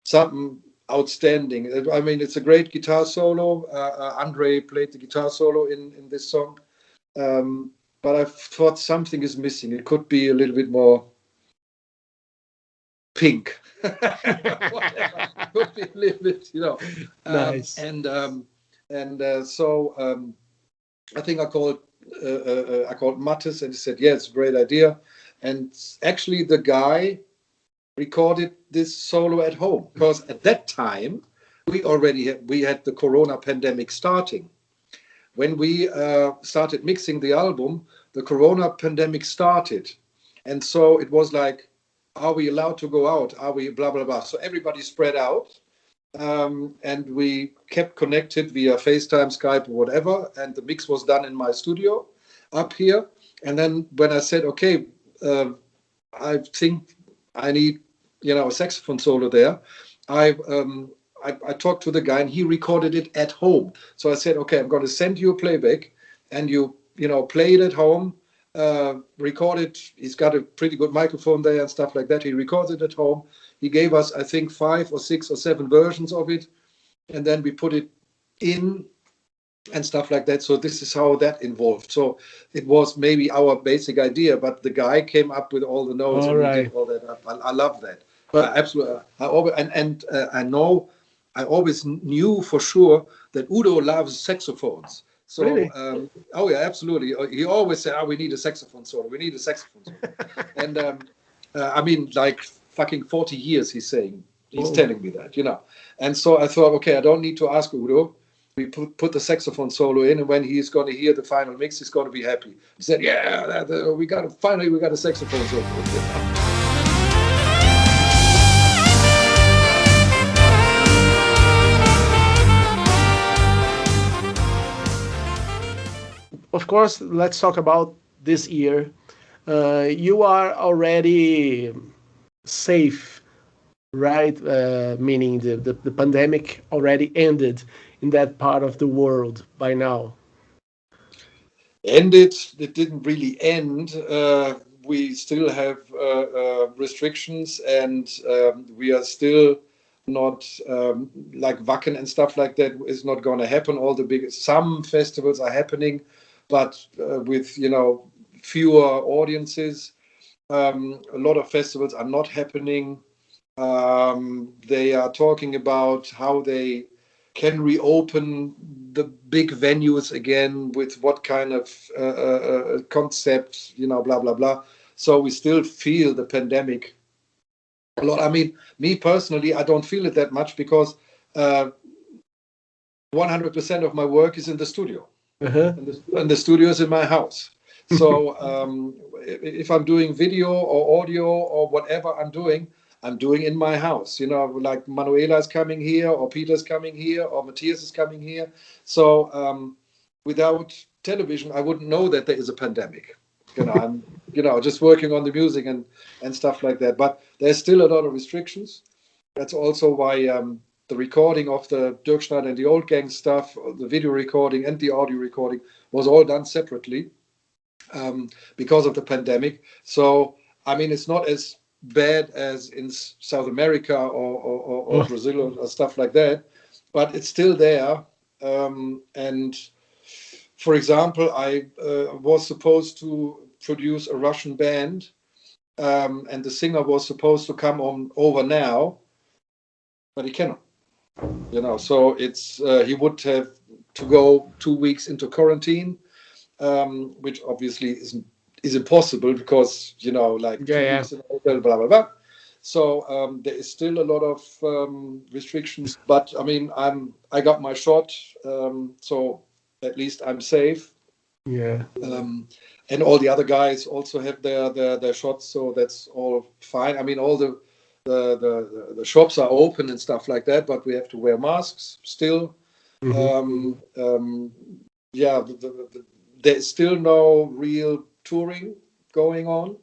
Something outstanding. I mean, it's a great guitar solo. Andre played the guitar solo in this song. But I thought something is missing. It could be a little bit more pink. Whatever. Could be a little bit, Nice. So I think I called Mattes, and he said, "Yeah, it's a great idea." And actually, the guy recorded this solo at home, because at that time we had the Corona pandemic starting. When we started mixing the album, the Corona pandemic started, and so it was like, are we allowed to go out? Are we blah blah blah? So everybody spread out, and we kept connected via FaceTime, Skype, or whatever. And the mix was done in my studio up here. And then when I said, okay, I think I need, a saxophone solo there, I talked to the guy, and he recorded it at home. So I said, okay, I'm going to send you a playback, and you play it at home, record it. He's got a pretty good microphone there and stuff like that. He recorded it at home. He gave us, I think, 5 or 6 or 7 versions of it, and then we put it in and stuff like that. So this is how that involved. So it was maybe our basic idea, but the guy came up with all the notes, All and right. we did all that up. I love that. But- Absolutely. I know. I always knew for sure that Udo loves saxophones. So, Really? oh yeah, absolutely. He always said, "We need a saxophone solo. We need a saxophone solo." And I mean, like fucking 40 years, he's telling me that, And so I thought, okay, I don't need to ask Udo. We put the saxophone solo in, and when he's going to hear the final mix, he's going to be happy. He said, "Yeah, we got a saxophone solo." Of course, let's talk about this year. You are already safe, right? Meaning the pandemic already ended in that part of the world by now. Ended. It didn't really end. We still have restrictions, and we are still not like Wacken and stuff like that is not going to happen. Some festivals are happening, but with fewer audiences. A lot of festivals are not happening. They are talking about how they can reopen the big venues again, with what kind of concept, blah blah blah. So we still feel the pandemic a lot. I mean, me personally, I don't feel it that much, because 100% of my work is in the studio. Uh-huh. And the studio is in my house. So if I'm doing video or audio or whatever I'm doing in my house. Like Manuela is coming here, or Peter's coming here, or Matthias is coming here. So without television, I wouldn't know that there is a pandemic. I'm just working on the music and stuff like that. But there's still a lot of restrictions. That's also why the recording of the Dirkschneider and the Old Gang stuff, the video recording and the audio recording, was all done separately because of the pandemic. So, I mean, it's not as bad as in South America or Brazil or stuff like that, but it's still there. And for example, I was supposed to produce a Russian band, and the singer was supposed to come over now, but he cannot. So it's he would have to go 2 weeks into quarantine, which obviously is impossible, because 2 weeks in a hotel, blah blah blah. So there is still a lot of restrictions, but I mean, I got my shot, so at least I'm safe. Yeah. And all the other guys also have their shots, so that's all fine. I mean, all the shops are open and stuff like that, but we have to wear masks still. Mm-hmm. There is still no real touring going on.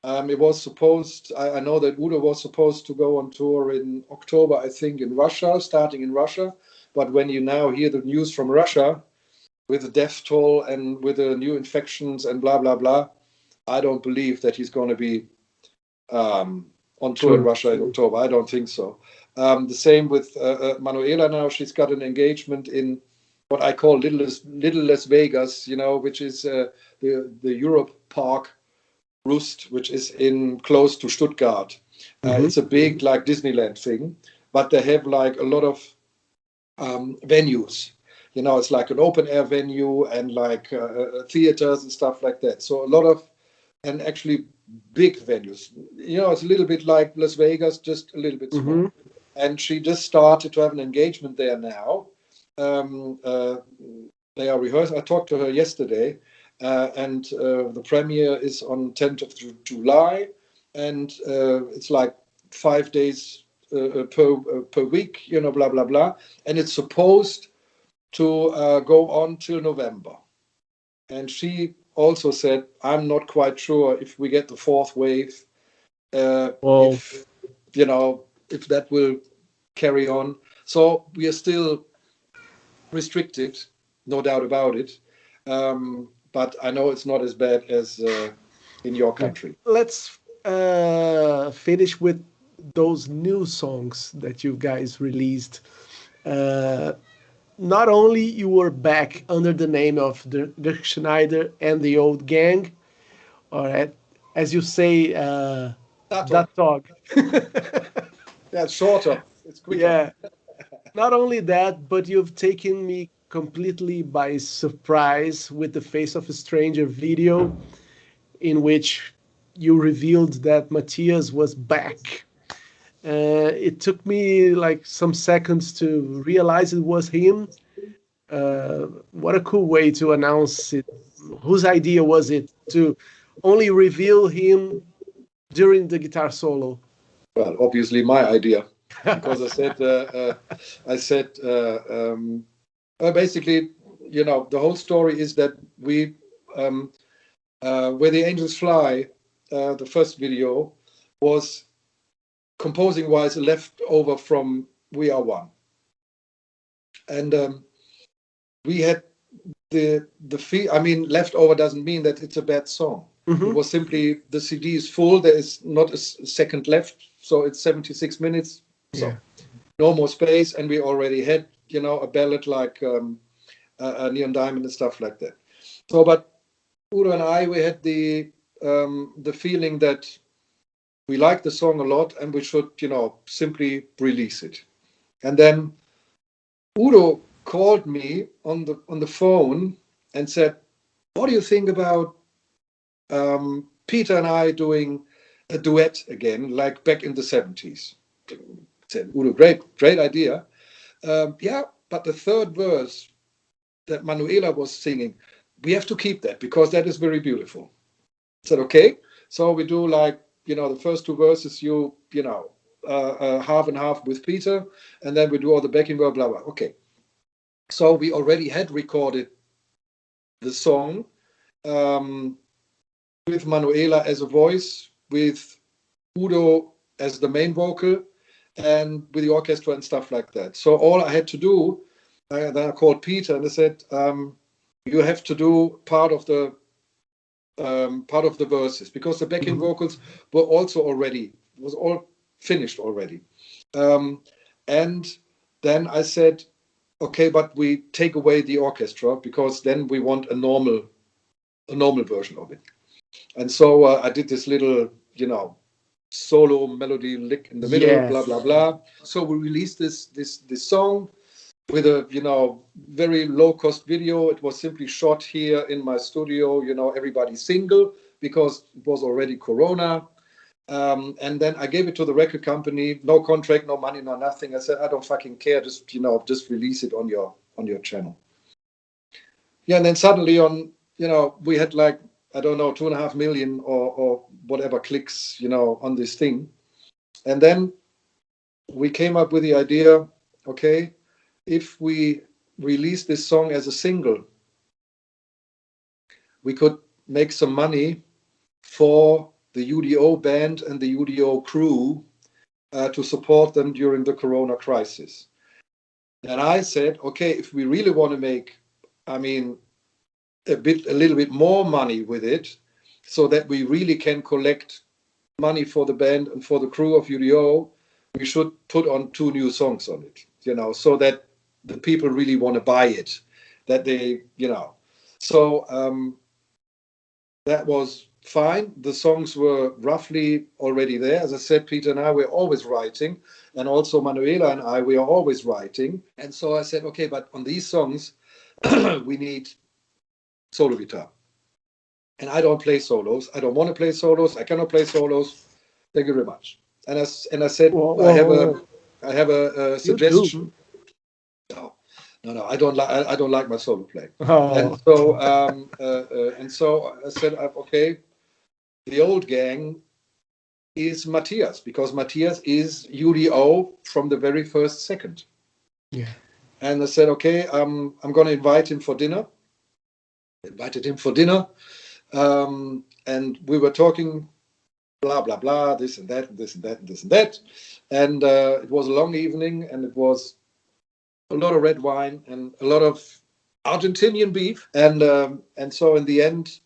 It was supposed, I know that Udo was supposed to go on tour in October, I think, in Russia, starting in Russia. But when you now hear the news from Russia with the death toll and with the new infections and blah, blah, blah, I don't believe that he's going to be on tour in Russia in October. I don't think so. The same with Manuela now. She's got an engagement in what I call Little Las Vegas, which is the Europe Park Roost, which is in close to Stuttgart. It's a big like Disneyland thing, but they have like a lot of venues. It's like an open air venue and like theaters and stuff like that. So a lot of, and actually big venues. It's a little bit like Las Vegas, just a little bit small. And she just started to have an engagement there now. They are rehearsing. I talked to her yesterday, and the premiere is on 10th of July, and it's like 5 days per week, blah blah blah, and it's supposed to go on till November. And she also said, "I'm not quite sure if we get the fourth wave, if that will carry on. So we are still restricted, no doubt about it. But I know it's not as bad as in your country." Let's finish with those new songs that you guys released. Not only you were back under the name of Dirkschneider and the Old Gang, or as you say, that dog. Yeah, it's shorter. It's quicker. Yeah. Not only that, but you've taken me completely by surprise with the Face of a Stranger video, in which you revealed that Matthias was back. It took me like some seconds to realize it was him. What a cool way to announce it. Whose idea was it to only reveal him during the guitar solo? Well, obviously my idea, because I said, basically, the whole story is that we, Where the Angels Fly, the first video, was composing wise left over from We Are One. And we had the feel, leftover doesn't mean that it's a bad song. It was simply the CD is full. There is not a second left. So it's 76 minutes. So no more space. And we already had, a ballad like a Neon Diamond and stuff like that. So, but Udo and I, we had the feeling that we liked the song a lot and we should, simply release it. And then Udo called me on the phone and said, "What do you think about Peter and I doing a duet again, like back in the 70s?" I said, "Udo, great idea. But the third verse that Manuela was singing, we have to keep that because that is very beautiful." I said, "Okay." So we do like, the first two verses, half and half with Peter, and then we do all the backing, blah, blah, blah. Okay. So we already had recorded the song with Manuela as a voice, with Udo as the main vocal, and with the orchestra and stuff like that. So all I had to do, then I called Peter and I said, "You have to do part of the verses, because the backing vocals were also was all finished already." And then I said, "Okay, but we take away the orchestra because then we want a normal version of it." And so I did this little, solo melody lick in the middle, blah blah blah. So we released this song with a very low cost video. It was simply shot here in my studio, everybody single, because it was already Corona. And then I gave it to the record company, no contract, no money, no nothing. I said, "I don't fucking care, just release it on your channel." Yeah, and then suddenly we had like, I don't know, 2.5 million or whatever clicks, on this thing. And then we came up with the idea, okay, if we release this song as a single, we could make some money for the U.D.O band and the U.D.O crew to support them during the Corona crisis. And I said, okay, if we really want to make, a little bit more money with it, so that we really can collect money for the band and for the crew of U.D.O, we should put on 2 new songs on it, so that the people really want to buy it, that they, So that was fine. The songs were roughly already there. As I said, Peter and I were always writing, and also Manuela and I, we are always writing. And so I said, okay, but on these songs, we need solo guitar. And I don't play solos. I don't want to play solos. I cannot play solos. Thank you very much. And I said, Whoa. I have a suggestion. No, I don't like my solo playing. Oh. And so I said, okay, the old gang is Matthias, because Matthias is U.D.O from the very first second. Yeah. And I said, okay, I'm going to invite him for dinner. Invited him for dinner, and we were talking, blah blah blah, this and that, and this and that, and this and that, and it was a long evening, and it was a lot of red wine and a lot of Argentinian beef, and so in the end,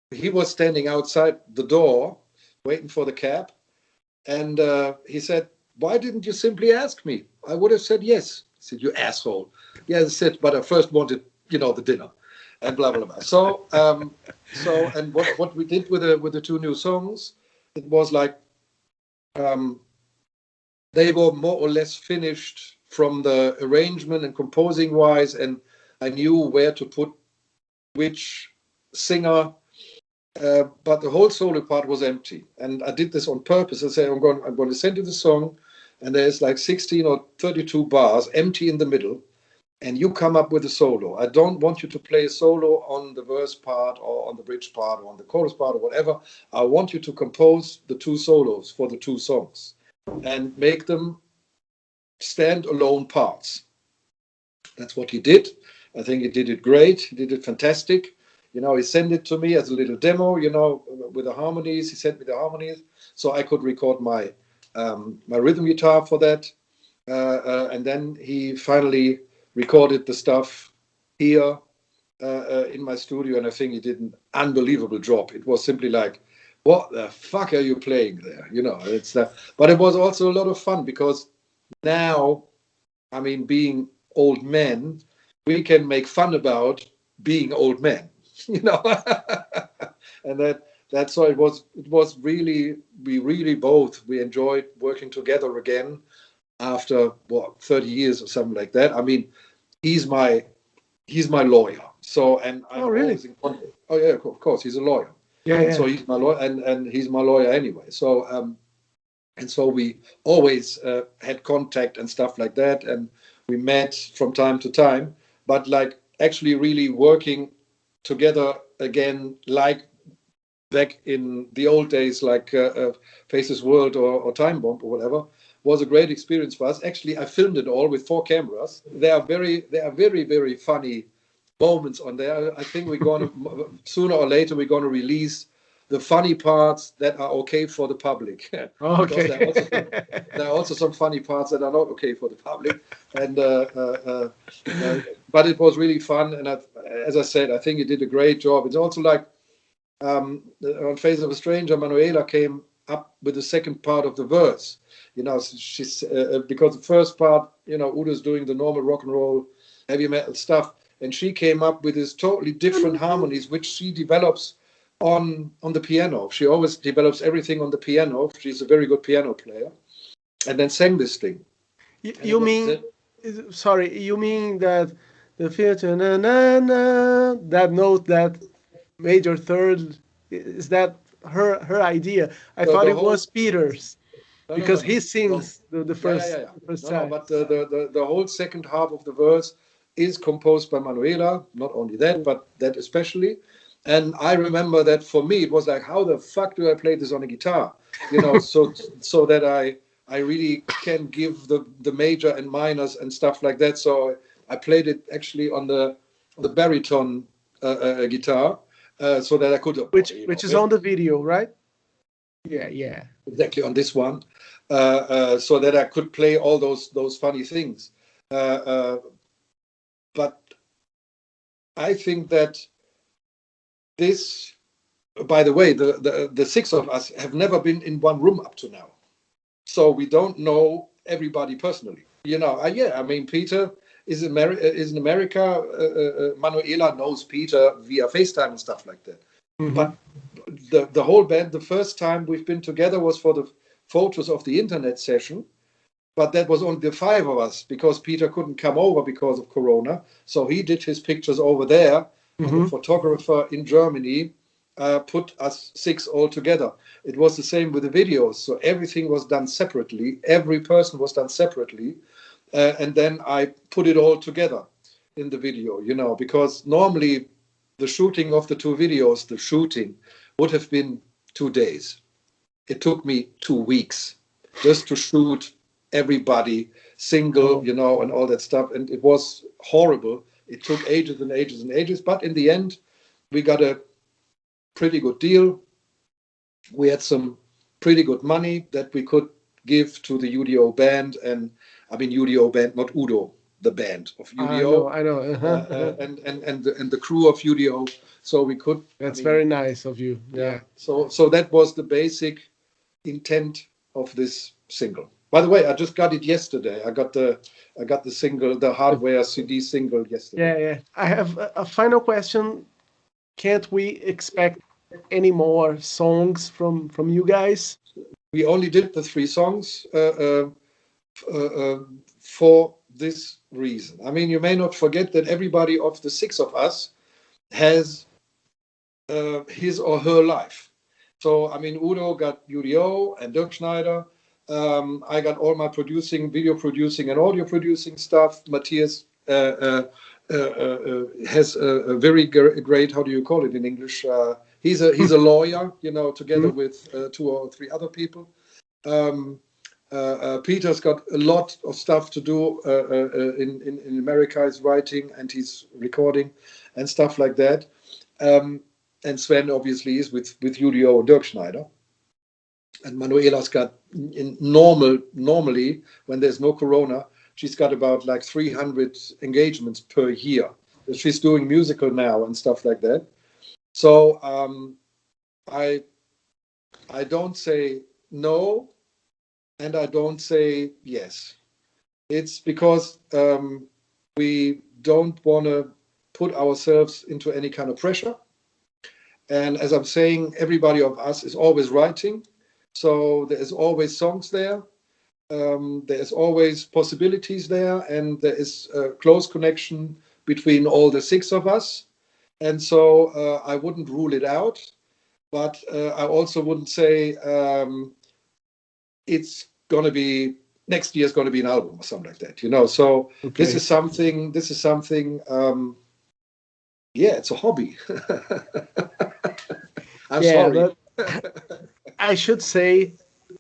he was standing outside the door waiting for the cab, and he said, "Why didn't you simply ask me? I would have said yes." I said, "You asshole." Yeah, I said, "But I first wanted, the dinner," and blah blah blah. So, and what we did with the 2 new songs, it was like they were more or less finished from the arrangement and composing wise, and I knew where to put which singer. But the whole solo part was empty, and I did this on purpose. I said, I'm going to send you the song, and there's like 16 or 32 bars empty in the middle, and you come up with a solo. I don't want you to play a solo on the verse part or on the bridge part or on the chorus part or whatever. I want you to compose the 2 solos for the 2 songs and make them stand-alone parts. That's what he did. I think he did it great. He did it fantastic. He sent it to me as a little demo, with the harmonies. He sent me the harmonies so I could record my rhythm guitar for that. And then he finally recorded the stuff here in my studio, and I think he did an unbelievable job. It was simply like, what the fuck are you playing there? It's that. But it was also a lot of fun, because now, being old men, we can make fun about being old men, and that's why it was really, we enjoyed working together again after 30 years or something like that. He's my lawyer. So, and I'm always in contact. Oh yeah, of course, he's a lawyer. Yeah. So he's my lawyer, and he's my lawyer anyway. So and so we always had contact and stuff like that, and we met from time to time. But like actually really working together again, like back in the old days, like Faces World or Time Bomb or whatever, was a great experience for us. Actually, I filmed it all with 4 cameras. There are very, very funny moments on there. I think we're going to, sooner or later, we're going to release the funny parts that are okay for the public. Okay. There are also some funny parts that are not okay for the public. And but it was really fun. And as I said, I think he did a great job. It's also like on Face of a Stranger, Manuela came up with the second part of the verse. She's because the first part, Udo's doing the normal rock and roll, heavy metal stuff, and she came up with this totally different harmonies, which she develops on the piano. She always develops everything on the piano. She's a very good piano player, and then sang this thing. You mean that the future, na, na, na, that note, that major third, is that her idea? I thought it was Peter's. Because he sings the first time. But the whole second half of the verse is composed by Manuela. Not only that, but that especially. And I remember that for me, it was like, how the fuck do I play this on a guitar? So that I really can give the major and minors and stuff like that. So I played it actually on the baritone guitar, so that I could. Which is on the video, right? Yeah. Exactly, on this one, so that I could play all those funny things. But I think that this by the way, the six of us have never been in one room up to now. So we don't know everybody personally. Yeah, I mean, Peter is in America. Manuela knows Peter via FaceTime and stuff like that. Mm-hmm. But the whole band, the first time we've been together was for the photos of the internet session. But that was only the five of us because Peter couldn't come over because of Corona. So he did his pictures over there. Mm-hmm. And the photographer in Germany put us six all together. It was the same with the videos. So everything was done separately. Every person was done separately. And then I put it all together in the video, because normally the shooting of the two videos, the shooting would have been 2 days. It took me 2 weeks just to shoot everybody single, and all that stuff. And it was horrible. It took ages and ages and ages. But in the end, we got a pretty good deal. We had some pretty good money that we could give to the U.D.O band. And I mean, U.D.O band, not Udo, the band of U.D.O. I know. Uh-huh. And the crew of U.D.O. So we could. That's very nice of you. Yeah. So that was the basic intent of this single. By the way, I just got it yesterday. I got the single, the hardware CD single yesterday. Yeah. I have a final question. Can't we expect any more songs from you guys? We only did the 3 songs for this reason. I mean, you may not forget that everybody of the 6 of us has his or her life. So, I mean, Udo got U.D.O and Dirkschneider. I got all my producing, video producing, and audio producing stuff. Matthias has a very great, how do you call it in English? He's a lawyer, together with 2 or 3 other people. Peter's got a lot of stuff to do in America. He's writing and he's recording and stuff like that. And Sven obviously is with U.D.O and Dirkschneider. And Manuela's got normally when there's no Corona, she's got about like 300 engagements per year. She's doing musical now and stuff like that. So I don't say no, and I don't say yes. It's because we don't want to put ourselves into any kind of pressure. And as I'm saying, everybody of us is always writing. So there is always songs there. There is always possibilities there. And there is a close connection between all the 6 of us. And so I wouldn't rule it out. But I also wouldn't say it's going to be, next year's going to be an album or something like that, So okay. This is something, it's a hobby. I'm sorry. But I should say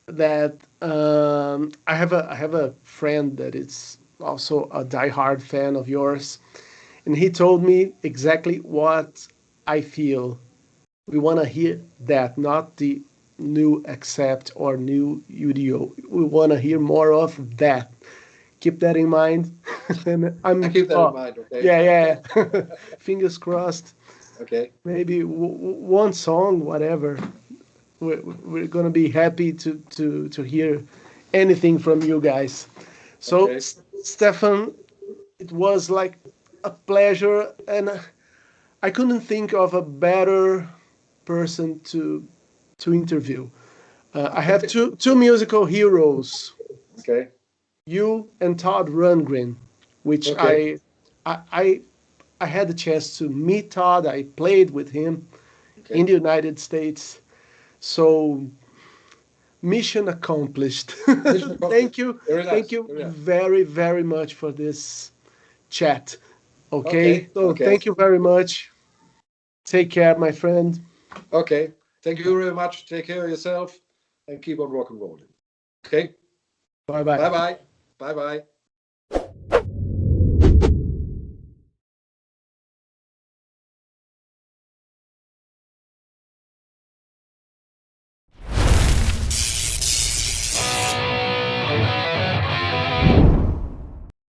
that I have a friend that is also a diehard fan of yours, and he told me exactly what I feel. We want to hear that, not the new Accept or new U.D.O. We want to hear more of that. Keep that in mind. And I keep that in mind. Okay. Yeah. Fingers crossed. Okay. Maybe one song, whatever. We're gonna be happy to hear anything from you guys. So, okay. Stefan, it was like a pleasure, and I couldn't think of a better person to interview. I have two musical heroes. Okay. You and Todd Rundgren, which okay. I had the chance to meet Todd. I played with him in the United States. So, mission accomplished. Thank you. Thank you very, very much for this chat. Okay. So, thank you very much. Take care, my friend. Okay. Thank you very much. Take care of yourself and keep on rock and rolling. Okay. Bye-bye. Bye-bye. Bye-bye.